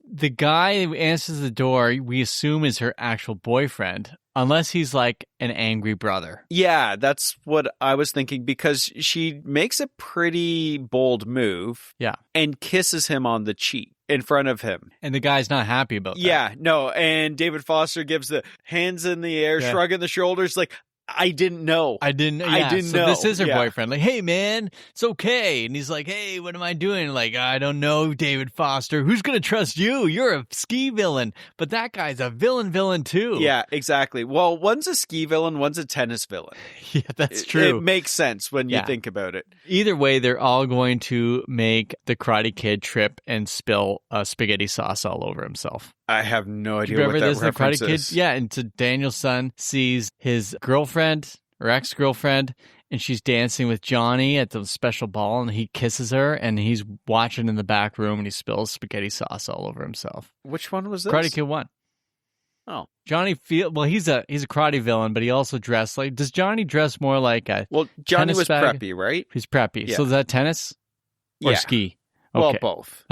[SPEAKER 2] The guy who answers the door, we assume is her actual boyfriend, unless he's like an angry brother.
[SPEAKER 1] Yeah, that's what I was thinking, because she makes a pretty bold move.
[SPEAKER 2] Yeah.
[SPEAKER 1] And kisses him on the cheek in front of him.
[SPEAKER 2] And the guy's not happy about that.
[SPEAKER 1] Yeah, no. And David Foster gives the hands in the air, shrugging the shoulders like, I didn't know.
[SPEAKER 2] I didn't know. This is her boyfriend. Like, hey, man, it's okay. And he's like, hey, what am I doing? Like, I don't know, David Foster. Who's going to trust you? You're a ski villain. But that guy's a villain too.
[SPEAKER 1] Yeah, exactly. Well, one's a ski villain, one's a tennis villain.
[SPEAKER 2] Yeah, that's true.
[SPEAKER 1] It makes sense when you think about it.
[SPEAKER 2] Either way, they're all going to make the Karate Kid trip and spill spaghetti sauce all over himself.
[SPEAKER 1] I have no idea what that reference is.
[SPEAKER 2] Yeah, and so Daniel's son sees his girlfriend or ex-girlfriend, and she's dancing with Johnny at the special ball, and he kisses her, and he's watching in the back room, and he spills spaghetti sauce all over himself.
[SPEAKER 1] Which one was this?
[SPEAKER 2] Karate Kid 1.
[SPEAKER 1] Oh.
[SPEAKER 2] Johnny he's a karate villain, but he also dressed like... Does Johnny dress more like a
[SPEAKER 1] Johnny was
[SPEAKER 2] bag?
[SPEAKER 1] preppy, right?
[SPEAKER 2] He's preppy.
[SPEAKER 1] Yeah.
[SPEAKER 2] So is that tennis or ski? Okay.
[SPEAKER 1] Well, both.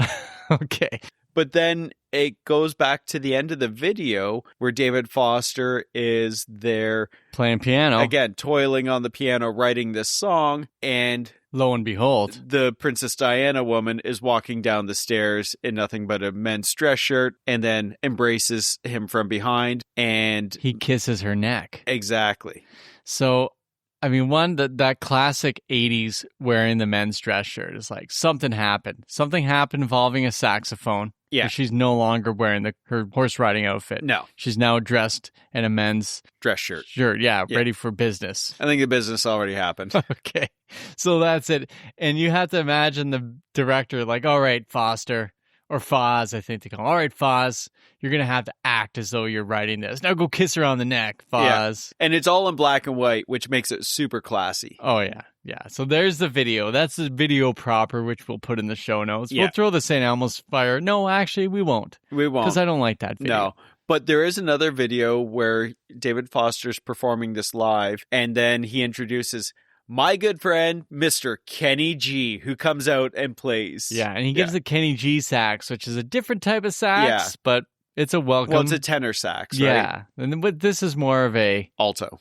[SPEAKER 2] Okay.
[SPEAKER 1] But then it goes back to the end of the video where David Foster is there
[SPEAKER 2] playing piano.
[SPEAKER 1] Again, toiling on the piano, writing this song. And
[SPEAKER 2] lo and behold,
[SPEAKER 1] the Princess Diana woman is walking down the stairs in nothing but a men's dress shirt and then embraces him from behind. And
[SPEAKER 2] he kisses her neck.
[SPEAKER 1] Exactly.
[SPEAKER 2] So, I mean, that classic 80s wearing the men's dress shirt is like something happened. Something happened involving a saxophone.
[SPEAKER 1] Yeah.
[SPEAKER 2] She's no longer wearing her horse riding outfit.
[SPEAKER 1] No.
[SPEAKER 2] She's now dressed in a men's
[SPEAKER 1] dress shirt.
[SPEAKER 2] Yeah, ready for business.
[SPEAKER 1] I think the business already happened.
[SPEAKER 2] Okay. So that's it. And you have to imagine the director like, all right, Foster, or Foz, I think they call him. All right, Foz, you're going to have to act as though you're writing this. Now go kiss her on the neck, Foz.
[SPEAKER 1] Yeah. And it's all in black and white, which makes it super classy.
[SPEAKER 2] Oh, yeah. Yeah. So there's the video. That's the video proper, which we'll put in the show notes. Yeah. We'll throw the St. Elmo's fire. No, actually, we won't.
[SPEAKER 1] We won't.
[SPEAKER 2] Because I don't like that video.
[SPEAKER 1] No. But there is another video where David Foster's performing this live, and then he introduces my good friend, Mr. Kenny G, who comes out and plays.
[SPEAKER 2] Yeah, and he gives the Kenny G sax, which is a different type of sax, but it's a welcome.
[SPEAKER 1] Well, it's a tenor sax, right?
[SPEAKER 2] Yeah, but this is more of a
[SPEAKER 1] alto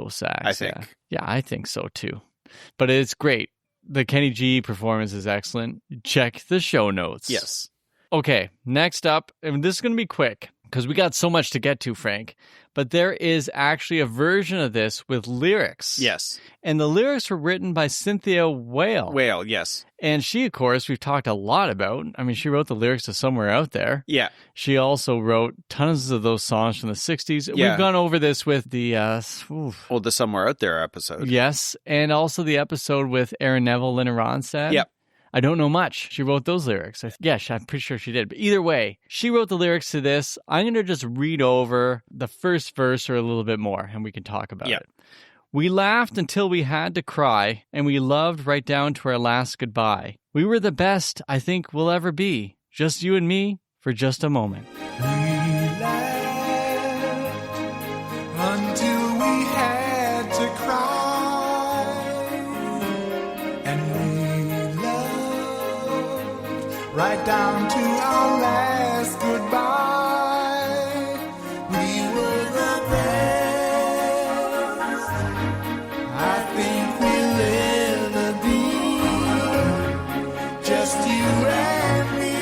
[SPEAKER 2] sax,
[SPEAKER 1] I think.
[SPEAKER 2] Yeah, I think so too. But it's great. The Kenny G performance is excellent. Check the show notes.
[SPEAKER 1] Yes.
[SPEAKER 2] Okay, next up, and this is going to be quick because we got so much to get to, Frank. But there is actually a version of this with lyrics.
[SPEAKER 1] Yes.
[SPEAKER 2] And the lyrics were written by Cynthia Weil.
[SPEAKER 1] Whale, yes.
[SPEAKER 2] And she, of course, we've talked a lot about. I mean, she wrote the lyrics to Somewhere Out There.
[SPEAKER 1] Yeah.
[SPEAKER 2] She also wrote tons of those songs from the 60s.
[SPEAKER 1] Yeah.
[SPEAKER 2] We've gone over this with the...
[SPEAKER 1] Well, the Somewhere Out There episode.
[SPEAKER 2] Yes, and also the episode with Aaron Neville, Lynn Ronstadt.
[SPEAKER 1] Yep.
[SPEAKER 2] I don't know much. She wrote those lyrics. Yeah, I'm pretty sure she did. But either way, she wrote the lyrics to this. I'm going to just read over the first verse or a little bit more, and we can talk about it. We laughed until we had to cry, and we loved right down to our last goodbye. We were the best I think we'll ever be. Just you and me for just a moment.
[SPEAKER 3] We laughed until we had to cry, and we loved right down to our last goodbye. We were the best I think we'll ever be. Just you and me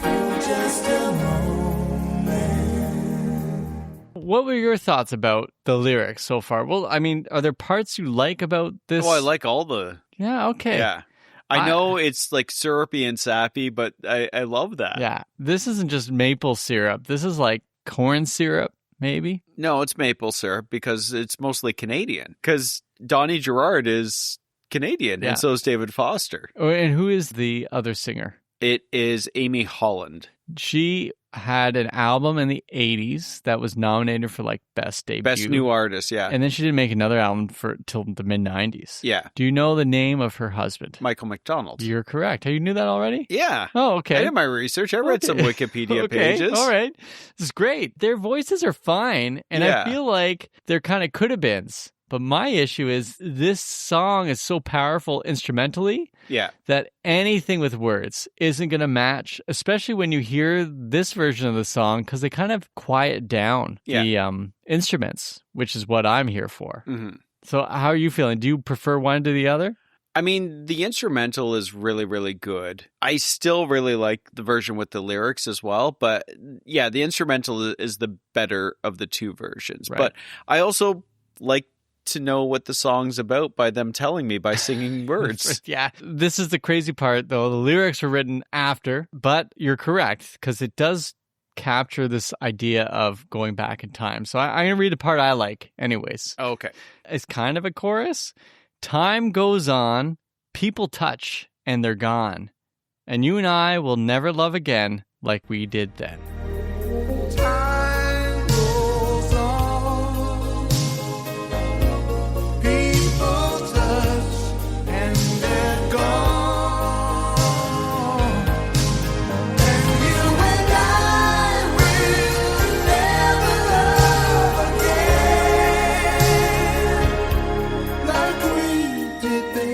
[SPEAKER 3] for just a moment.
[SPEAKER 2] What were your thoughts about the lyrics so far? Well, I mean, are there parts you like about this?
[SPEAKER 1] Oh, I like all the...
[SPEAKER 2] Yeah, okay.
[SPEAKER 1] Yeah. I know it's like syrupy and sappy, but I love that.
[SPEAKER 2] Yeah. This isn't just maple syrup. This is like corn syrup, maybe?
[SPEAKER 1] No, it's maple syrup because it's mostly Canadian. Because Donnie Gerard is Canadian,
[SPEAKER 2] Yeah.
[SPEAKER 1] and so is David Foster.
[SPEAKER 2] Oh, and who is the other singer?
[SPEAKER 1] It is Amy Holland.
[SPEAKER 2] She had an album in the 80s that was nominated for like Best Debut.
[SPEAKER 1] Best New Artist, yeah.
[SPEAKER 2] And then she didn't make another album for till the mid-90s.
[SPEAKER 1] Yeah.
[SPEAKER 2] Do you know the name of her husband?
[SPEAKER 1] Michael McDonald.
[SPEAKER 2] You're correct. You knew that already?
[SPEAKER 1] Yeah.
[SPEAKER 2] Oh, okay.
[SPEAKER 1] I did my research. I read some Wikipedia
[SPEAKER 2] Okay,
[SPEAKER 1] pages.
[SPEAKER 2] all right. This is great. Their voices are fine, and
[SPEAKER 1] Yeah.
[SPEAKER 2] I feel like they're kind of could-have-beens. But my issue is this song is so powerful instrumentally
[SPEAKER 1] Yeah.
[SPEAKER 2] that anything with words isn't going to match, especially when you hear this version of the song, because they kind of quiet down the instruments, which is what I'm here for.
[SPEAKER 1] Mm-hmm.
[SPEAKER 2] So how are you feeling? Do you prefer one to the other?
[SPEAKER 1] I mean, the instrumental is really, really good. I still really like the version with the lyrics as well. But yeah, the instrumental is the better of the two versions.
[SPEAKER 2] Right.
[SPEAKER 1] But I also like to know what the song's about by them telling me by singing words.
[SPEAKER 2] Yeah. This is the crazy part, though. The lyrics were written after, but you're correct, because it does capture this idea of going back in time. So I'm going to read the part I like anyways.
[SPEAKER 1] Oh, okay.
[SPEAKER 2] It's kind of a chorus. Time goes on, people touch, and they're gone. And you and I will never love again like we did then.
[SPEAKER 3] Time goes on, people touch, and they're gone. And you and I will never love again like we did then.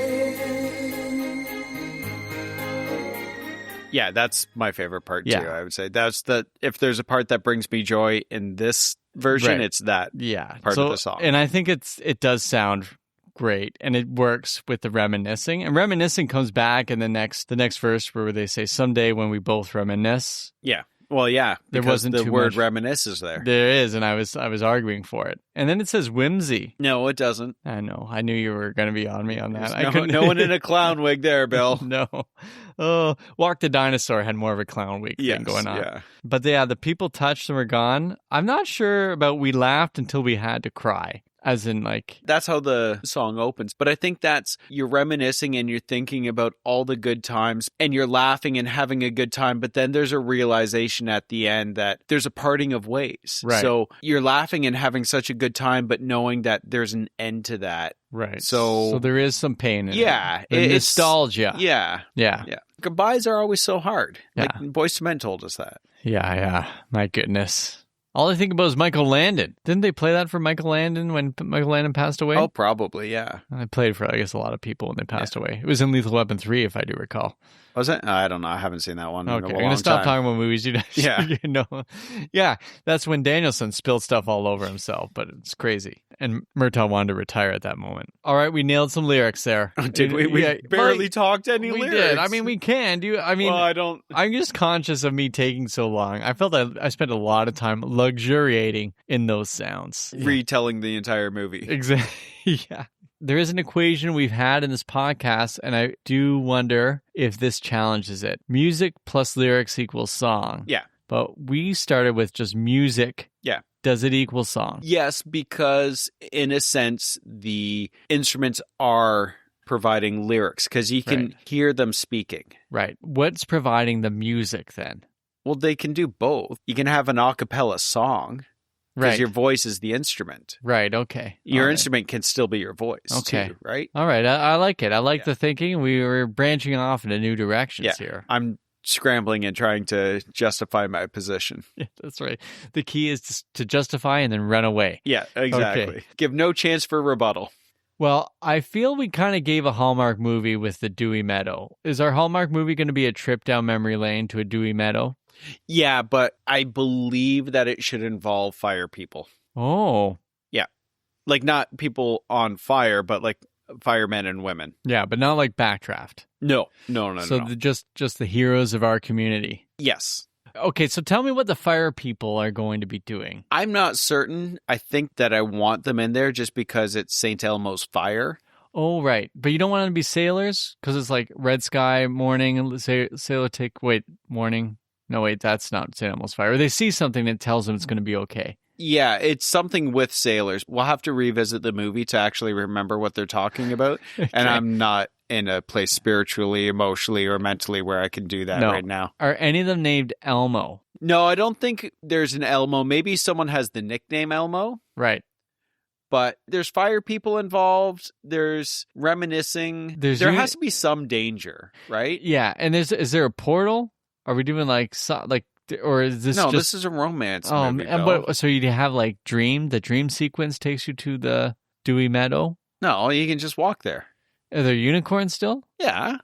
[SPEAKER 1] Yeah, that's my favorite part too,
[SPEAKER 2] Yeah.
[SPEAKER 1] I would say. That's if there's a part that brings me joy in this version,
[SPEAKER 2] Right.
[SPEAKER 1] it's that
[SPEAKER 2] Yeah.
[SPEAKER 1] part of the song.
[SPEAKER 2] And I think it does sound great, and it works with the reminiscing. And reminiscing comes back in the next verse where they say, someday when we both reminisce.
[SPEAKER 1] Yeah. Well, yeah,
[SPEAKER 2] There
[SPEAKER 1] because
[SPEAKER 2] wasn't
[SPEAKER 1] the
[SPEAKER 2] too
[SPEAKER 1] word
[SPEAKER 2] much.
[SPEAKER 1] reminisce is there.
[SPEAKER 2] There is, and I was arguing for it. And then it says whimsy.
[SPEAKER 1] No, it doesn't.
[SPEAKER 2] I know. I knew you were going to be on me on that.
[SPEAKER 1] There's no one in a clown wig there, Bill.
[SPEAKER 2] No. Oh, Walk the Dinosaur had more of a clown week
[SPEAKER 1] Yes,
[SPEAKER 2] thing going on.
[SPEAKER 1] yeah.
[SPEAKER 2] But yeah, the people touched and were gone. I'm not sure about we laughed until we had to cry. As in, like...
[SPEAKER 1] That's how the song opens. But I think that's, you're reminiscing and you're thinking about all the good times and you're laughing and having a good time. But then there's a realization at the end that there's a parting of ways.
[SPEAKER 2] Right.
[SPEAKER 1] So you're laughing and having such a good time, but knowing that there's an end to that.
[SPEAKER 2] Right.
[SPEAKER 1] So
[SPEAKER 2] there is some pain in
[SPEAKER 1] yeah,
[SPEAKER 2] it. The
[SPEAKER 1] it's-
[SPEAKER 2] nostalgia.
[SPEAKER 1] Yeah.
[SPEAKER 2] Yeah.
[SPEAKER 1] Yeah. Goodbyes are always so hard.
[SPEAKER 2] Yeah.
[SPEAKER 1] Like Boyz II Men told us that.
[SPEAKER 2] Yeah. My goodness. All I think about is Michael Landon. Didn't they play that for Michael Landon when Michael Landon passed away?
[SPEAKER 1] Oh, probably, yeah.
[SPEAKER 2] They played for, I guess, a lot of people when they passed away. It was in Lethal Weapon 3, if I do recall.
[SPEAKER 1] Was it? I don't know. I haven't seen that one in
[SPEAKER 2] Okay,
[SPEAKER 1] a
[SPEAKER 2] I'm
[SPEAKER 1] long
[SPEAKER 2] going to stop
[SPEAKER 1] time.
[SPEAKER 2] talking about movies.
[SPEAKER 1] Yeah.
[SPEAKER 2] You know. Yeah, that's when Danielson spilled stuff all over himself, but it's crazy. And Murtaugh wanted to retire at that moment. All right, we nailed some lyrics there.
[SPEAKER 1] Did we? We barely talked any
[SPEAKER 2] we
[SPEAKER 1] lyrics.
[SPEAKER 2] Did. I mean, we can. Well,
[SPEAKER 1] I don't.
[SPEAKER 2] I'm just conscious of me taking so long. I felt that I spent a lot of time luxuriating in those sounds.
[SPEAKER 1] Retelling the entire movie.
[SPEAKER 2] Exactly. Yeah. There is an equation we've had in this podcast, and I do wonder if this challenges it. Music plus lyrics equals song.
[SPEAKER 1] Yeah.
[SPEAKER 2] But we started with just music.
[SPEAKER 1] Yeah.
[SPEAKER 2] Does it equal song?
[SPEAKER 1] Yes, because in a sense, the instruments are providing lyrics because you can hear them speaking.
[SPEAKER 2] Right. What's providing the music then?
[SPEAKER 1] Well, they can do both. You can have an a cappella song. Because your voice is the instrument.
[SPEAKER 2] Right, okay.
[SPEAKER 1] Your instrument can still be your voice, too, right?
[SPEAKER 2] All right, I like it. I like the thinking. We were branching off into new directions here.
[SPEAKER 1] I'm scrambling and trying to justify my position.
[SPEAKER 2] Yeah, that's right. The key is to justify and then run away.
[SPEAKER 1] Yeah, exactly.
[SPEAKER 2] Okay.
[SPEAKER 1] Give no chance for rebuttal.
[SPEAKER 2] Well, I feel we kind of gave a Hallmark movie with the Dewy Meadow. Is our Hallmark movie going to be a trip down memory lane to a Dewy Meadow?
[SPEAKER 1] Yeah, but I believe that it should involve fire people.
[SPEAKER 2] Oh.
[SPEAKER 1] Yeah. Like not people on fire, but like firemen and women.
[SPEAKER 2] Yeah, but not like Backdraft.
[SPEAKER 1] No.
[SPEAKER 2] So just the heroes of our community.
[SPEAKER 1] Yes.
[SPEAKER 2] Okay, so tell me what the fire people are going to be doing.
[SPEAKER 1] I'm not certain. I think that I want them in there just because it's St. Elmo's fire.
[SPEAKER 2] Oh, right. But you don't want them to be sailors? Because it's like red sky, morning, and sailor take, morning. No, wait, that's not St. Elmo's fire. Or they see something that tells them it's going to be okay.
[SPEAKER 1] Yeah, it's something with sailors. We'll have to revisit the movie to actually remember what they're talking about. Okay. And I'm not in a place spiritually, emotionally, or mentally where I can do that right now.
[SPEAKER 2] Are any of them named Elmo?
[SPEAKER 1] No, I don't think there's an Elmo. Maybe someone has the nickname Elmo.
[SPEAKER 2] Right.
[SPEAKER 1] But there's fire people involved. There's reminiscing. There has to be some danger, right?
[SPEAKER 2] Yeah. And is there a portal? Are we doing or is this
[SPEAKER 1] No, this is a romance movie.
[SPEAKER 2] And so you have like the dream sequence takes you to the Dewy Meadow?
[SPEAKER 1] No, you can just walk there.
[SPEAKER 2] Are there unicorns still?
[SPEAKER 1] Yeah.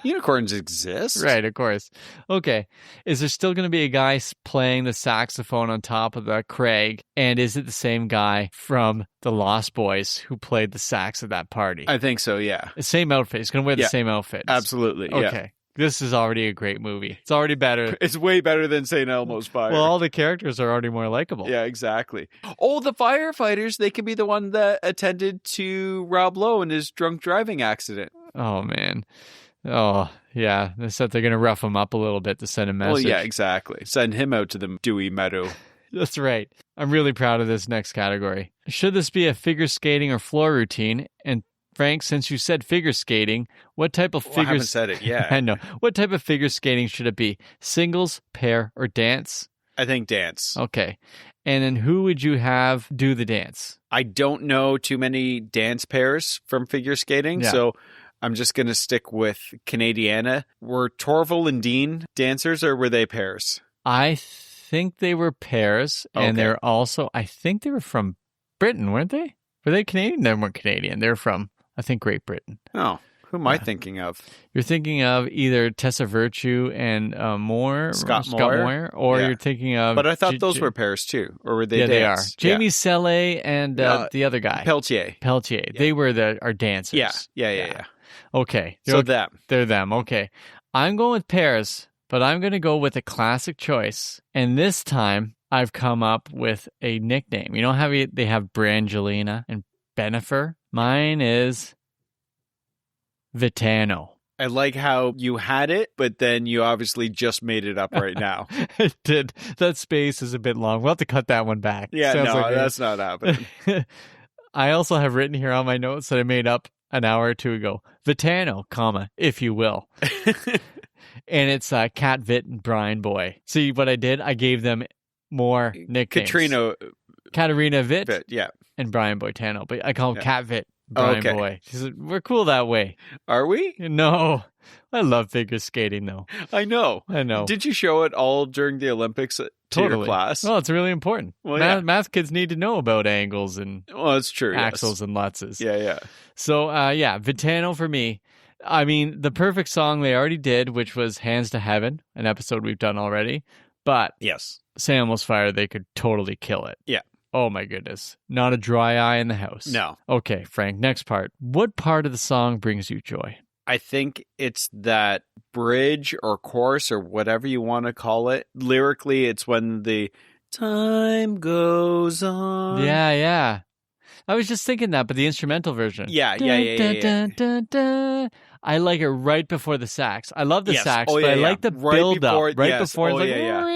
[SPEAKER 1] Unicorns exist.
[SPEAKER 2] Right, of course. Okay. Is there still going to be a guy playing the saxophone on top of the crag? And is it the same guy from the Lost Boys who played the sax at that party?
[SPEAKER 1] I think so, yeah.
[SPEAKER 2] The same outfit. He's going to wear the same outfit.
[SPEAKER 1] Absolutely,
[SPEAKER 2] Okay. This is already a great movie. It's already better.
[SPEAKER 1] It's way better than St. Elmo's Fire.
[SPEAKER 2] Well, all the characters are already more likable.
[SPEAKER 1] Yeah, exactly. Oh, the firefighters, they could be the one that attended to Rob Lowe in his drunk driving accident.
[SPEAKER 2] Oh, man. Oh, yeah. They said they're going to rough him up a little bit to send a message.
[SPEAKER 1] Well, yeah, exactly. Send him out to the Dewy Meadow.
[SPEAKER 2] That's right. I'm really proud of this next category. Should this be a figure skating or floor routine? And Frank, since you said figure skating, what type of figure...
[SPEAKER 1] I haven't said it yet.
[SPEAKER 2] I know. What type of figure skating should it be? Singles, pair, or dance?
[SPEAKER 1] I think dance.
[SPEAKER 2] Okay. And then who would you have do the dance?
[SPEAKER 1] I don't know too many dance pairs from figure skating, so I'm just going to stick with Canadiana. Were Torval and Dean dancers, or were they pairs?
[SPEAKER 2] I think they were pairs, and they're also... I think they were from Britain, weren't they? Were they Canadian? They weren't Canadian. They're from... I think Great Britain.
[SPEAKER 1] Oh, who am I thinking of?
[SPEAKER 2] You're thinking of either Tessa Virtue and
[SPEAKER 1] Scott Moir,
[SPEAKER 2] or you're thinking of...
[SPEAKER 1] But I thought those were pairs too, or were they dance?
[SPEAKER 2] They are. Jamie Selle and the other guy.
[SPEAKER 1] Peltier.
[SPEAKER 2] Yeah. They were our dancers.
[SPEAKER 1] Yeah.
[SPEAKER 2] Okay.
[SPEAKER 1] So them.
[SPEAKER 2] They're them. Okay. I'm going with pairs, but I'm going to go with a classic choice. And this time, I've come up with a nickname. You know how they have Brangelina and Benifer? Mine is Vitano.
[SPEAKER 1] I like how you had it, but then you obviously just made it up right now.
[SPEAKER 2] I did. That space is a bit long. We'll have to cut that one back.
[SPEAKER 1] Yeah, that's not happening.
[SPEAKER 2] I also have written here on my notes that I made up an hour or two ago. Vitano, if you will. And it's Cat Vit and Brian Boy. See what I did? I gave them more nicknames. Katarina Vit. And Brian Boitano, but I call him Cat Vit, Brian Boy. We're cool that way.
[SPEAKER 1] Are we?
[SPEAKER 2] No. I love figure skating, though.
[SPEAKER 1] I know.
[SPEAKER 2] Did
[SPEAKER 1] you show it all during the Olympics to your class?
[SPEAKER 2] Well, it's really important. Well, math kids need to know about angles and
[SPEAKER 1] it's true.
[SPEAKER 2] Axles and Lutzes.
[SPEAKER 1] Yeah.
[SPEAKER 2] So, Vitano for me. I mean, the perfect song they already did, which was Hands to Heaven, an episode we've done already. But
[SPEAKER 1] yes,
[SPEAKER 2] St. Elmo's Fire, they could totally kill it.
[SPEAKER 1] Yeah.
[SPEAKER 2] Oh my goodness. Not a dry eye in the house.
[SPEAKER 1] No.
[SPEAKER 2] Okay, Frank, next part. What part of the song brings you joy?
[SPEAKER 1] I think it's that bridge or chorus or whatever you want to call it. Lyrically, it's when the time goes on.
[SPEAKER 2] Yeah. I was just thinking that, but the instrumental version.
[SPEAKER 1] Yeah.
[SPEAKER 2] I like it right before the sax. I love the
[SPEAKER 1] Yes.
[SPEAKER 2] sax,
[SPEAKER 1] Oh,
[SPEAKER 2] but
[SPEAKER 1] yeah,
[SPEAKER 2] I
[SPEAKER 1] yeah.
[SPEAKER 2] like the
[SPEAKER 1] Right
[SPEAKER 2] build
[SPEAKER 1] before-
[SPEAKER 2] up. Right
[SPEAKER 1] yes.
[SPEAKER 2] before it's
[SPEAKER 1] Oh,
[SPEAKER 2] like...
[SPEAKER 1] yeah.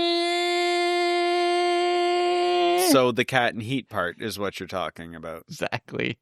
[SPEAKER 1] So the cat and heat part is what you're talking about.
[SPEAKER 2] Exactly.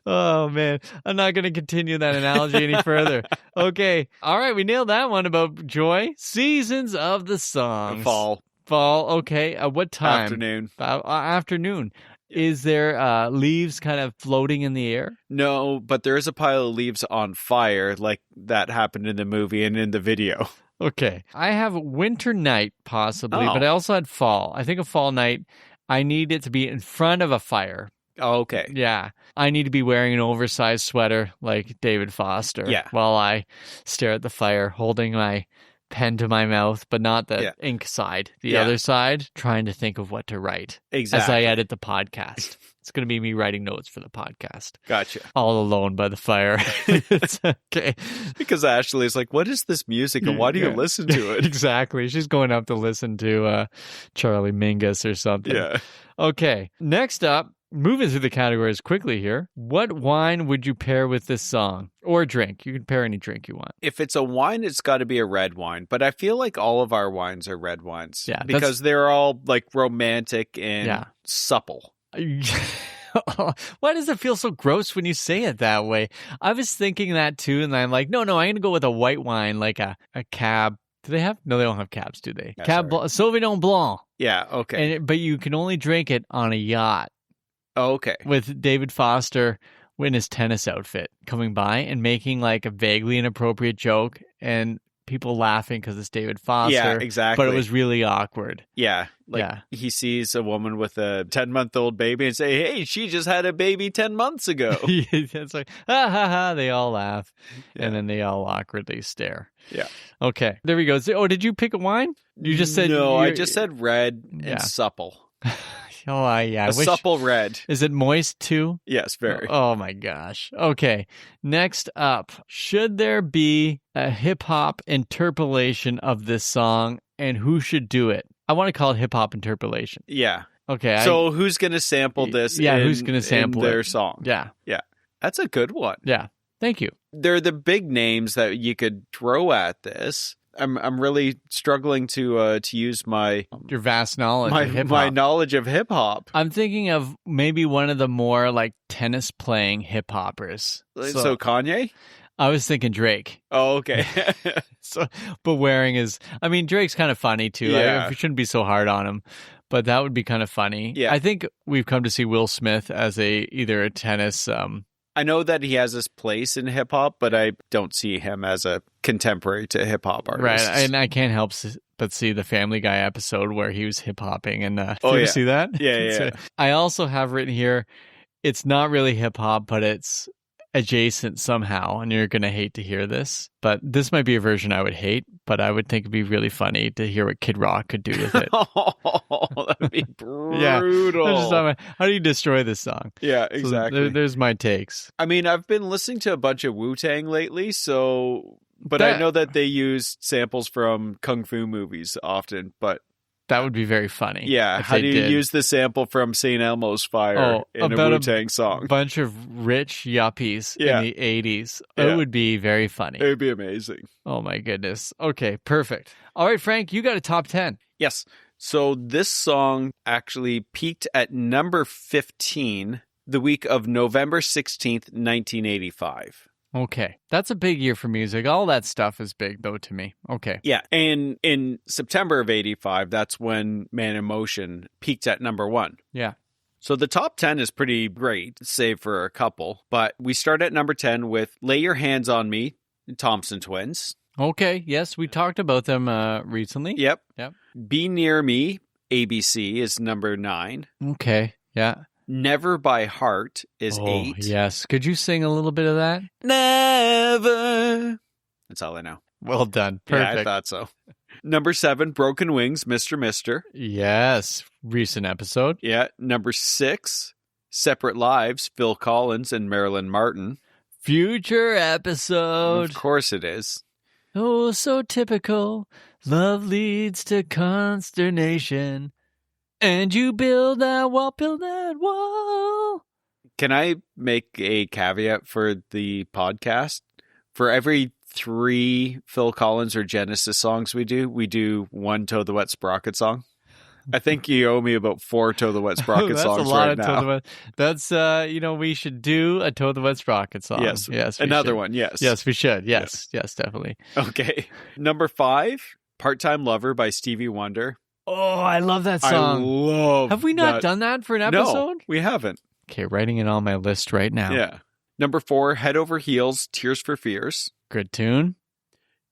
[SPEAKER 2] Oh, man. I'm not going to continue that analogy any further. Okay. All right. We nailed that one about joy. Seasons of the songs.
[SPEAKER 1] Fall.
[SPEAKER 2] Okay. What time?
[SPEAKER 1] Afternoon.
[SPEAKER 2] Afternoon. Is there leaves kind of floating in the air?
[SPEAKER 1] No, but there is a pile of leaves on fire like that happened in the movie and in the video.
[SPEAKER 2] Okay. I have winter night possibly,
[SPEAKER 1] Oh.
[SPEAKER 2] but I also had fall. I think a fall night, I need it to be in front of a fire.
[SPEAKER 1] Oh, okay.
[SPEAKER 2] Yeah. I need to be wearing an oversized sweater like David Foster while I stare at the fire, holding my pen to my mouth, but not the ink side, the other side, trying to think of what to write as I edit the podcast. It's going to be me writing notes for the podcast.
[SPEAKER 1] Gotcha.
[SPEAKER 2] All alone by the fire. It's okay.
[SPEAKER 1] Because Ashley's like, what is this music and why do you listen to it?
[SPEAKER 2] Exactly. She's going up to listen to Charlie Mingus or something.
[SPEAKER 1] Yeah.
[SPEAKER 2] Okay. Next up, moving through the categories quickly here. What wine would you pair with this song? Or drink? You can pair any drink you want.
[SPEAKER 1] If it's a wine, it's got to be a red wine. But I feel like all of our wines are red wines.
[SPEAKER 2] Yeah,
[SPEAKER 1] because they're all like romantic and supple.
[SPEAKER 2] Why does it feel so gross when you say it that way? I was thinking that too, and I'm like, no, I'm going to go with a white wine, like a cab. Do they have? No, they don't have cabs, do they? Cab Sauvignon Blanc.
[SPEAKER 1] Yeah, okay.
[SPEAKER 2] But you can only drink it on a yacht.
[SPEAKER 1] Okay.
[SPEAKER 2] With David Foster in his tennis outfit coming by and making like a vaguely inappropriate joke and people laughing because it's David Foster.
[SPEAKER 1] Yeah, exactly.
[SPEAKER 2] But it was really awkward.
[SPEAKER 1] Yeah. He sees a woman with a 10-month-old baby and say, hey, she just had a baby 10 months ago.
[SPEAKER 2] It's like, ha, ha, ha. They all laugh. And then they all awkwardly stare.
[SPEAKER 1] Yeah.
[SPEAKER 2] Okay. There we go. Oh, did you pick a wine? You just said...
[SPEAKER 1] No, I just said red and supple.
[SPEAKER 2] Oh, yeah.
[SPEAKER 1] Supple red.
[SPEAKER 2] Is it moist too?
[SPEAKER 1] Yes, very.
[SPEAKER 2] Oh my gosh. Okay. Next up, should there be a hip hop interpolation of this song and who should do it? I want to call it hip hop interpolation.
[SPEAKER 1] Yeah.
[SPEAKER 2] Okay.
[SPEAKER 1] So who's going to sample this
[SPEAKER 2] who's going to sample
[SPEAKER 1] their song?
[SPEAKER 2] Yeah.
[SPEAKER 1] Yeah. That's a good one.
[SPEAKER 2] Yeah. Thank you.
[SPEAKER 1] They're the big names that you could throw at this. I'm really struggling to use my
[SPEAKER 2] your vast knowledge of hip hop.
[SPEAKER 1] My knowledge of hip hop.
[SPEAKER 2] I'm thinking of maybe one of the more like tennis playing hip hoppers.
[SPEAKER 1] So Kanye?
[SPEAKER 2] I was thinking Drake.
[SPEAKER 1] Oh, okay.
[SPEAKER 2] But Drake's kind of funny too.
[SPEAKER 1] Yeah.
[SPEAKER 2] We shouldn't be so hard on him, but that would be kind of funny.
[SPEAKER 1] Yeah.
[SPEAKER 2] I think we've come to see Will Smith as either a tennis.
[SPEAKER 1] I know that he has his place in hip hop, but I don't see him as a contemporary to hip hop artist.
[SPEAKER 2] Right, and I can't help but see the Family Guy episode where he was hip hopping. And did you ever see that?
[SPEAKER 1] Yeah.
[SPEAKER 2] I also have written here, it's not really hip hop, but it's adjacent somehow, and you're going to hate to hear this, but this might be a version I would hate, but I would think it'd be really funny to hear what Kid Rock could do with it.
[SPEAKER 1] That would be brutal.
[SPEAKER 2] Yeah. How do you destroy this song?
[SPEAKER 1] Yeah, exactly.
[SPEAKER 2] So there's my takes.
[SPEAKER 1] I mean, I've been listening to a bunch of Wu-Tang lately, but I know that they use samples from Kung Fu movies often, but
[SPEAKER 2] that would be very funny.
[SPEAKER 1] Yeah, how do you use the sample from St. Elmo's Fire in a Wu-Tang song?
[SPEAKER 2] A bunch of rich yuppies in the 80s.
[SPEAKER 1] Yeah.
[SPEAKER 2] It would be very funny.
[SPEAKER 1] It would be amazing.
[SPEAKER 2] Oh my goodness. Okay, perfect. All right, Frank, you got a top 10.
[SPEAKER 1] Yes. So this song actually peaked at number 15 the week of November 16th, 1985.
[SPEAKER 2] Okay. That's a big year for music. All that stuff is big, though, to me. Okay.
[SPEAKER 1] Yeah. And in September of 85, that's when Man in Motion peaked at number 1.
[SPEAKER 2] Yeah.
[SPEAKER 1] So the top 10 is pretty great, save for a couple. But we start at number 10 with Lay Your Hands on Me, Thompson Twins.
[SPEAKER 2] Okay. Yes, we talked about them recently.
[SPEAKER 1] Yep. Be Near Me, ABC, is number 9.
[SPEAKER 2] Okay. Yeah.
[SPEAKER 1] Never by Heart is 8.
[SPEAKER 2] Yes. Could you sing a little bit of that?
[SPEAKER 1] Never. That's all I know.
[SPEAKER 2] Well done. Perfect.
[SPEAKER 1] Yeah, I thought so. Number 7, Broken Wings, Mr. Mister.
[SPEAKER 2] Yes. Recent episode.
[SPEAKER 1] Yeah. Number 6, Separate Lives, Phil Collins and Marilyn Martin.
[SPEAKER 2] Future episode.
[SPEAKER 1] Of course it is.
[SPEAKER 2] Oh, so typical. Love leads to consternation. And you build that wall.
[SPEAKER 1] Can I make a caveat for the podcast? For every 3 Phil Collins or Genesis songs we do 1 Toe the Wet Sprocket song. I think you owe me about 4 Toe the Wet Sprocket songs
[SPEAKER 2] That's a lot
[SPEAKER 1] right
[SPEAKER 2] of Toe the
[SPEAKER 1] now.
[SPEAKER 2] Wet. That's, we should do a Toe the Wet Sprocket song.
[SPEAKER 1] Yes.
[SPEAKER 2] Yes.
[SPEAKER 1] Another
[SPEAKER 2] should.
[SPEAKER 1] one, yes.
[SPEAKER 2] Yes, we should. Yes, definitely.
[SPEAKER 1] Okay. Number 5, Part-Time Lover by Stevie Wonder.
[SPEAKER 2] Oh, I love that song.
[SPEAKER 1] I love
[SPEAKER 2] Have we not
[SPEAKER 1] that.
[SPEAKER 2] done that for an episode?
[SPEAKER 1] No, we haven't.
[SPEAKER 2] Okay, writing it on my list right now.
[SPEAKER 1] Yeah. Number 4, Head Over Heels, Tears for Fears.
[SPEAKER 2] Good tune.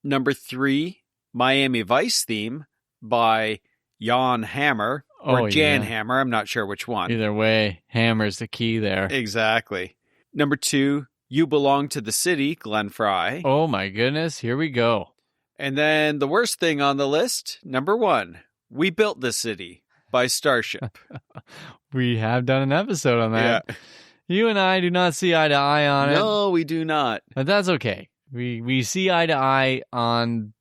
[SPEAKER 1] Number 3, Miami Vice theme by Jan Hammer or Jan Hammer. I'm not sure which one.
[SPEAKER 2] Either way, Hammer's the key there.
[SPEAKER 1] Exactly. Number 2, You Belong to the City, Glenn Fry.
[SPEAKER 2] Oh my goodness, here we go.
[SPEAKER 1] And then the worst thing on the list, number 1, We Built the City by Starship.
[SPEAKER 2] We have done an episode on that.
[SPEAKER 1] Yeah.
[SPEAKER 2] You and I do not see eye to eye on it.
[SPEAKER 1] No, we do not.
[SPEAKER 2] But that's okay. We see eye to eye on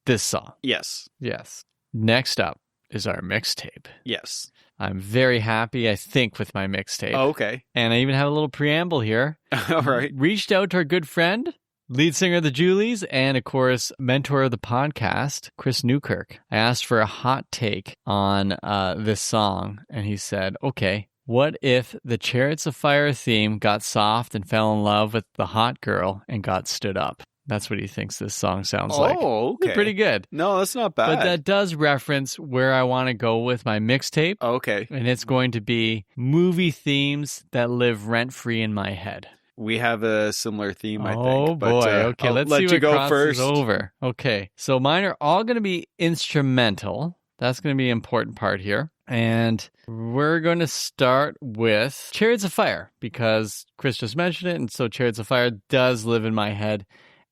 [SPEAKER 2] this song.
[SPEAKER 1] Yes.
[SPEAKER 2] Yes. Next up is our mixtape.
[SPEAKER 1] Yes.
[SPEAKER 2] I'm very happy, I think, with my mixtape.
[SPEAKER 1] Oh, okay.
[SPEAKER 2] And I even have a little preamble here.
[SPEAKER 1] All right.
[SPEAKER 2] Reached out to our good friend, lead singer of the Julies, and of course, mentor of the podcast, Chris Newkirk. I asked for a hot take on this song, and he said, okay, what if the Chariots of Fire theme got soft and fell in love with the hot girl and got stood up? That's what he thinks this song sounds like.
[SPEAKER 1] Oh, okay.
[SPEAKER 2] Pretty good.
[SPEAKER 1] No, that's not bad.
[SPEAKER 2] But that does reference where I want to go with my mixtape.
[SPEAKER 1] Okay.
[SPEAKER 2] And it's going to be movie themes that live rent-free in my head.
[SPEAKER 1] We have a similar theme, I think.
[SPEAKER 2] Oh, boy. Okay,
[SPEAKER 1] I'll
[SPEAKER 2] let's
[SPEAKER 1] let
[SPEAKER 2] see
[SPEAKER 1] you
[SPEAKER 2] what
[SPEAKER 1] go
[SPEAKER 2] crosses
[SPEAKER 1] first.
[SPEAKER 2] over. Okay, so mine are all going to be instrumental. That's going to be an important part here. And we're going to start with Chariots of Fire because Chris just mentioned it. And so Chariots of Fire does live in my head.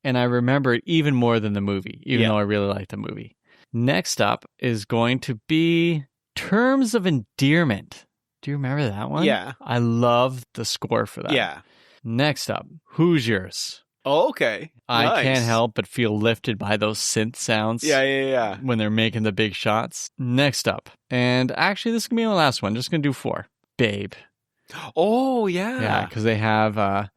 [SPEAKER 2] And I remember it even more than the movie, even though I really like the movie. Next up is going to be Terms of Endearment. Do you remember that one?
[SPEAKER 1] Yeah.
[SPEAKER 2] I love the score for that.
[SPEAKER 1] Yeah.
[SPEAKER 2] Next up, Who's Yours?
[SPEAKER 1] Oh, okay.
[SPEAKER 2] I
[SPEAKER 1] Nice.
[SPEAKER 2] can't help but feel lifted by those synth sounds.
[SPEAKER 1] Yeah.
[SPEAKER 2] When they're making the big shots. Next up, and actually this is going to be my last one. Just going to do 4. Babe.
[SPEAKER 1] Oh, yeah.
[SPEAKER 2] Yeah, because they have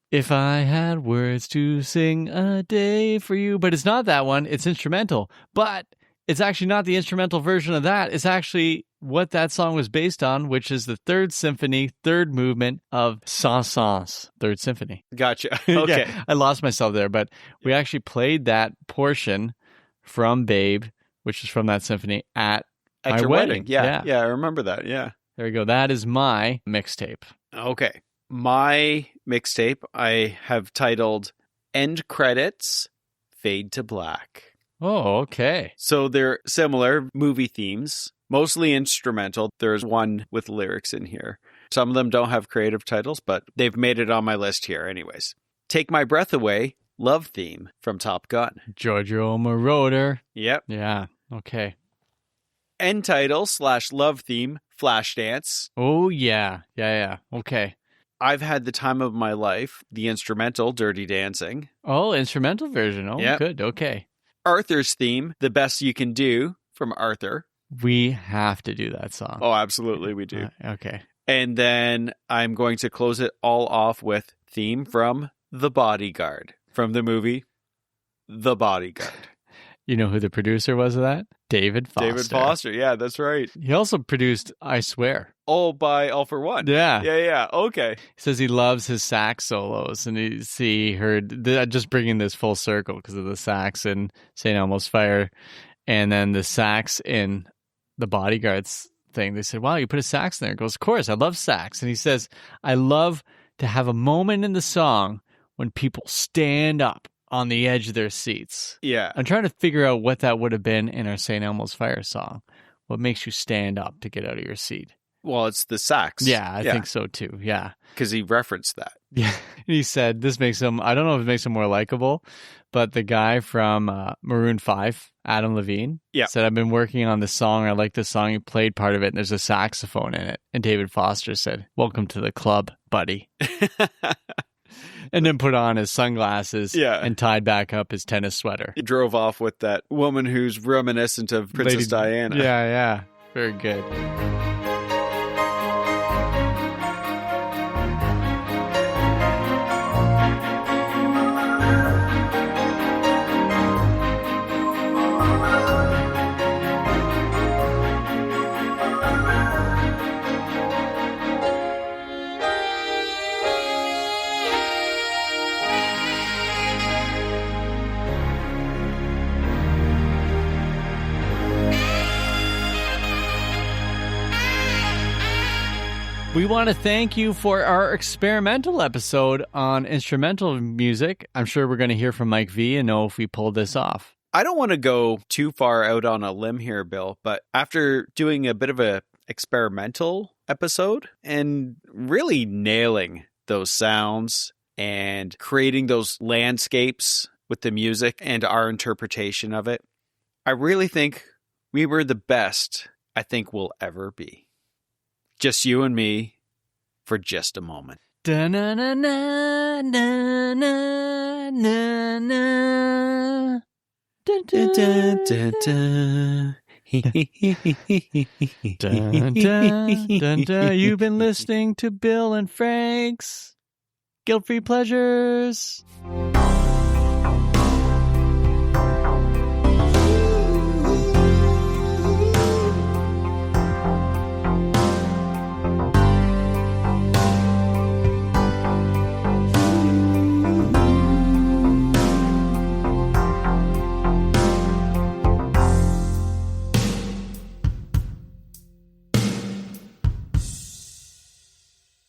[SPEAKER 2] If I Had Words to Sing a Day for You. But it's not that one. It's instrumental. But it's actually not the instrumental version of that. It's actually what that song was based on, which is the 3rd Symphony, 3rd movement of Saint-Saëns, 3rd Symphony.
[SPEAKER 1] Gotcha. Okay.
[SPEAKER 2] Yeah, I lost myself there, but we actually played that portion from Babe, which is from that symphony, at my
[SPEAKER 1] your
[SPEAKER 2] wedding.
[SPEAKER 1] Yeah, I remember that. Yeah.
[SPEAKER 2] There we go. That is my mixtape.
[SPEAKER 1] Okay. My mixtape I have titled End Credits, Fade to Black.
[SPEAKER 2] Oh, okay.
[SPEAKER 1] So they're similar movie themes, mostly instrumental. There's one with lyrics in here. Some of them don't have creative titles, but they've made it on my list here anyways. Take My Breath Away, love theme from Top Gun.
[SPEAKER 2] Giorgio Moroder.
[SPEAKER 1] Yep.
[SPEAKER 2] Yeah, okay.
[SPEAKER 1] End title / love theme, Flashdance.
[SPEAKER 2] Oh, yeah. Okay.
[SPEAKER 1] I've Had the Time of My Life, the instrumental, Dirty Dancing.
[SPEAKER 2] Oh, instrumental version. Oh,
[SPEAKER 1] Yep.
[SPEAKER 2] Good. Okay.
[SPEAKER 1] Arthur's theme, The Best You Can Do, from Arthur.
[SPEAKER 2] We have to do that song.
[SPEAKER 1] Oh, absolutely, we do.
[SPEAKER 2] Okay.
[SPEAKER 1] And then I'm going to close it all off with theme from The Bodyguard, from the movie The Bodyguard.
[SPEAKER 2] You know who the producer was of that? David Foster.
[SPEAKER 1] David Foster, yeah, that's right.
[SPEAKER 2] He also produced I Swear.
[SPEAKER 1] Oh, by All for One.
[SPEAKER 2] Yeah.
[SPEAKER 1] Yeah, okay.
[SPEAKER 2] He says he loves his sax solos, and he heard just bringing this full circle because of the sax in St. Elmo's Fire, and then the sax in the Bodyguards thing. They said, "Wow, you put a sax in there." He goes, "Of course, I love sax." And he says, "I love to have a moment in the song when people stand up on the edge of their seats."
[SPEAKER 1] Yeah.
[SPEAKER 2] I'm trying to figure out what that would have been in our St. Elmo's Fire song. What makes you stand up to get out of your seat?
[SPEAKER 1] Well, it's the sax.
[SPEAKER 2] Yeah, I think so too. Yeah.
[SPEAKER 1] Because he referenced that.
[SPEAKER 2] Yeah. He said this makes him, I don't know if it makes him more likable, but the guy from Maroon 5, Adam Levine, said, I've been working on this song. I like this song. He played part of it, and there's a saxophone in it. And David Foster said, welcome to the club, buddy. And then put on his sunglasses and tied back up his tennis sweater.
[SPEAKER 1] He drove off with that woman who's reminiscent of Princess Diana.
[SPEAKER 2] Yeah. Very good. We want to thank you for our experimental episode on instrumental music. I'm sure we're going to hear from Mike V and know if we pulled this off.
[SPEAKER 1] I don't want to go too far out on a limb here, Bill, but after doing a bit of a experimental episode and really nailing those sounds and creating those landscapes with the music and our interpretation of it, I really think we were the best I think we'll ever be. Just you and me for just a moment.
[SPEAKER 2] Da-na-na-na-na-na-na. Dun, dun, dun, dun. Dun, dun, dun, dun. You've been listening to Bill and Frank's Guilt-Free Pleasures.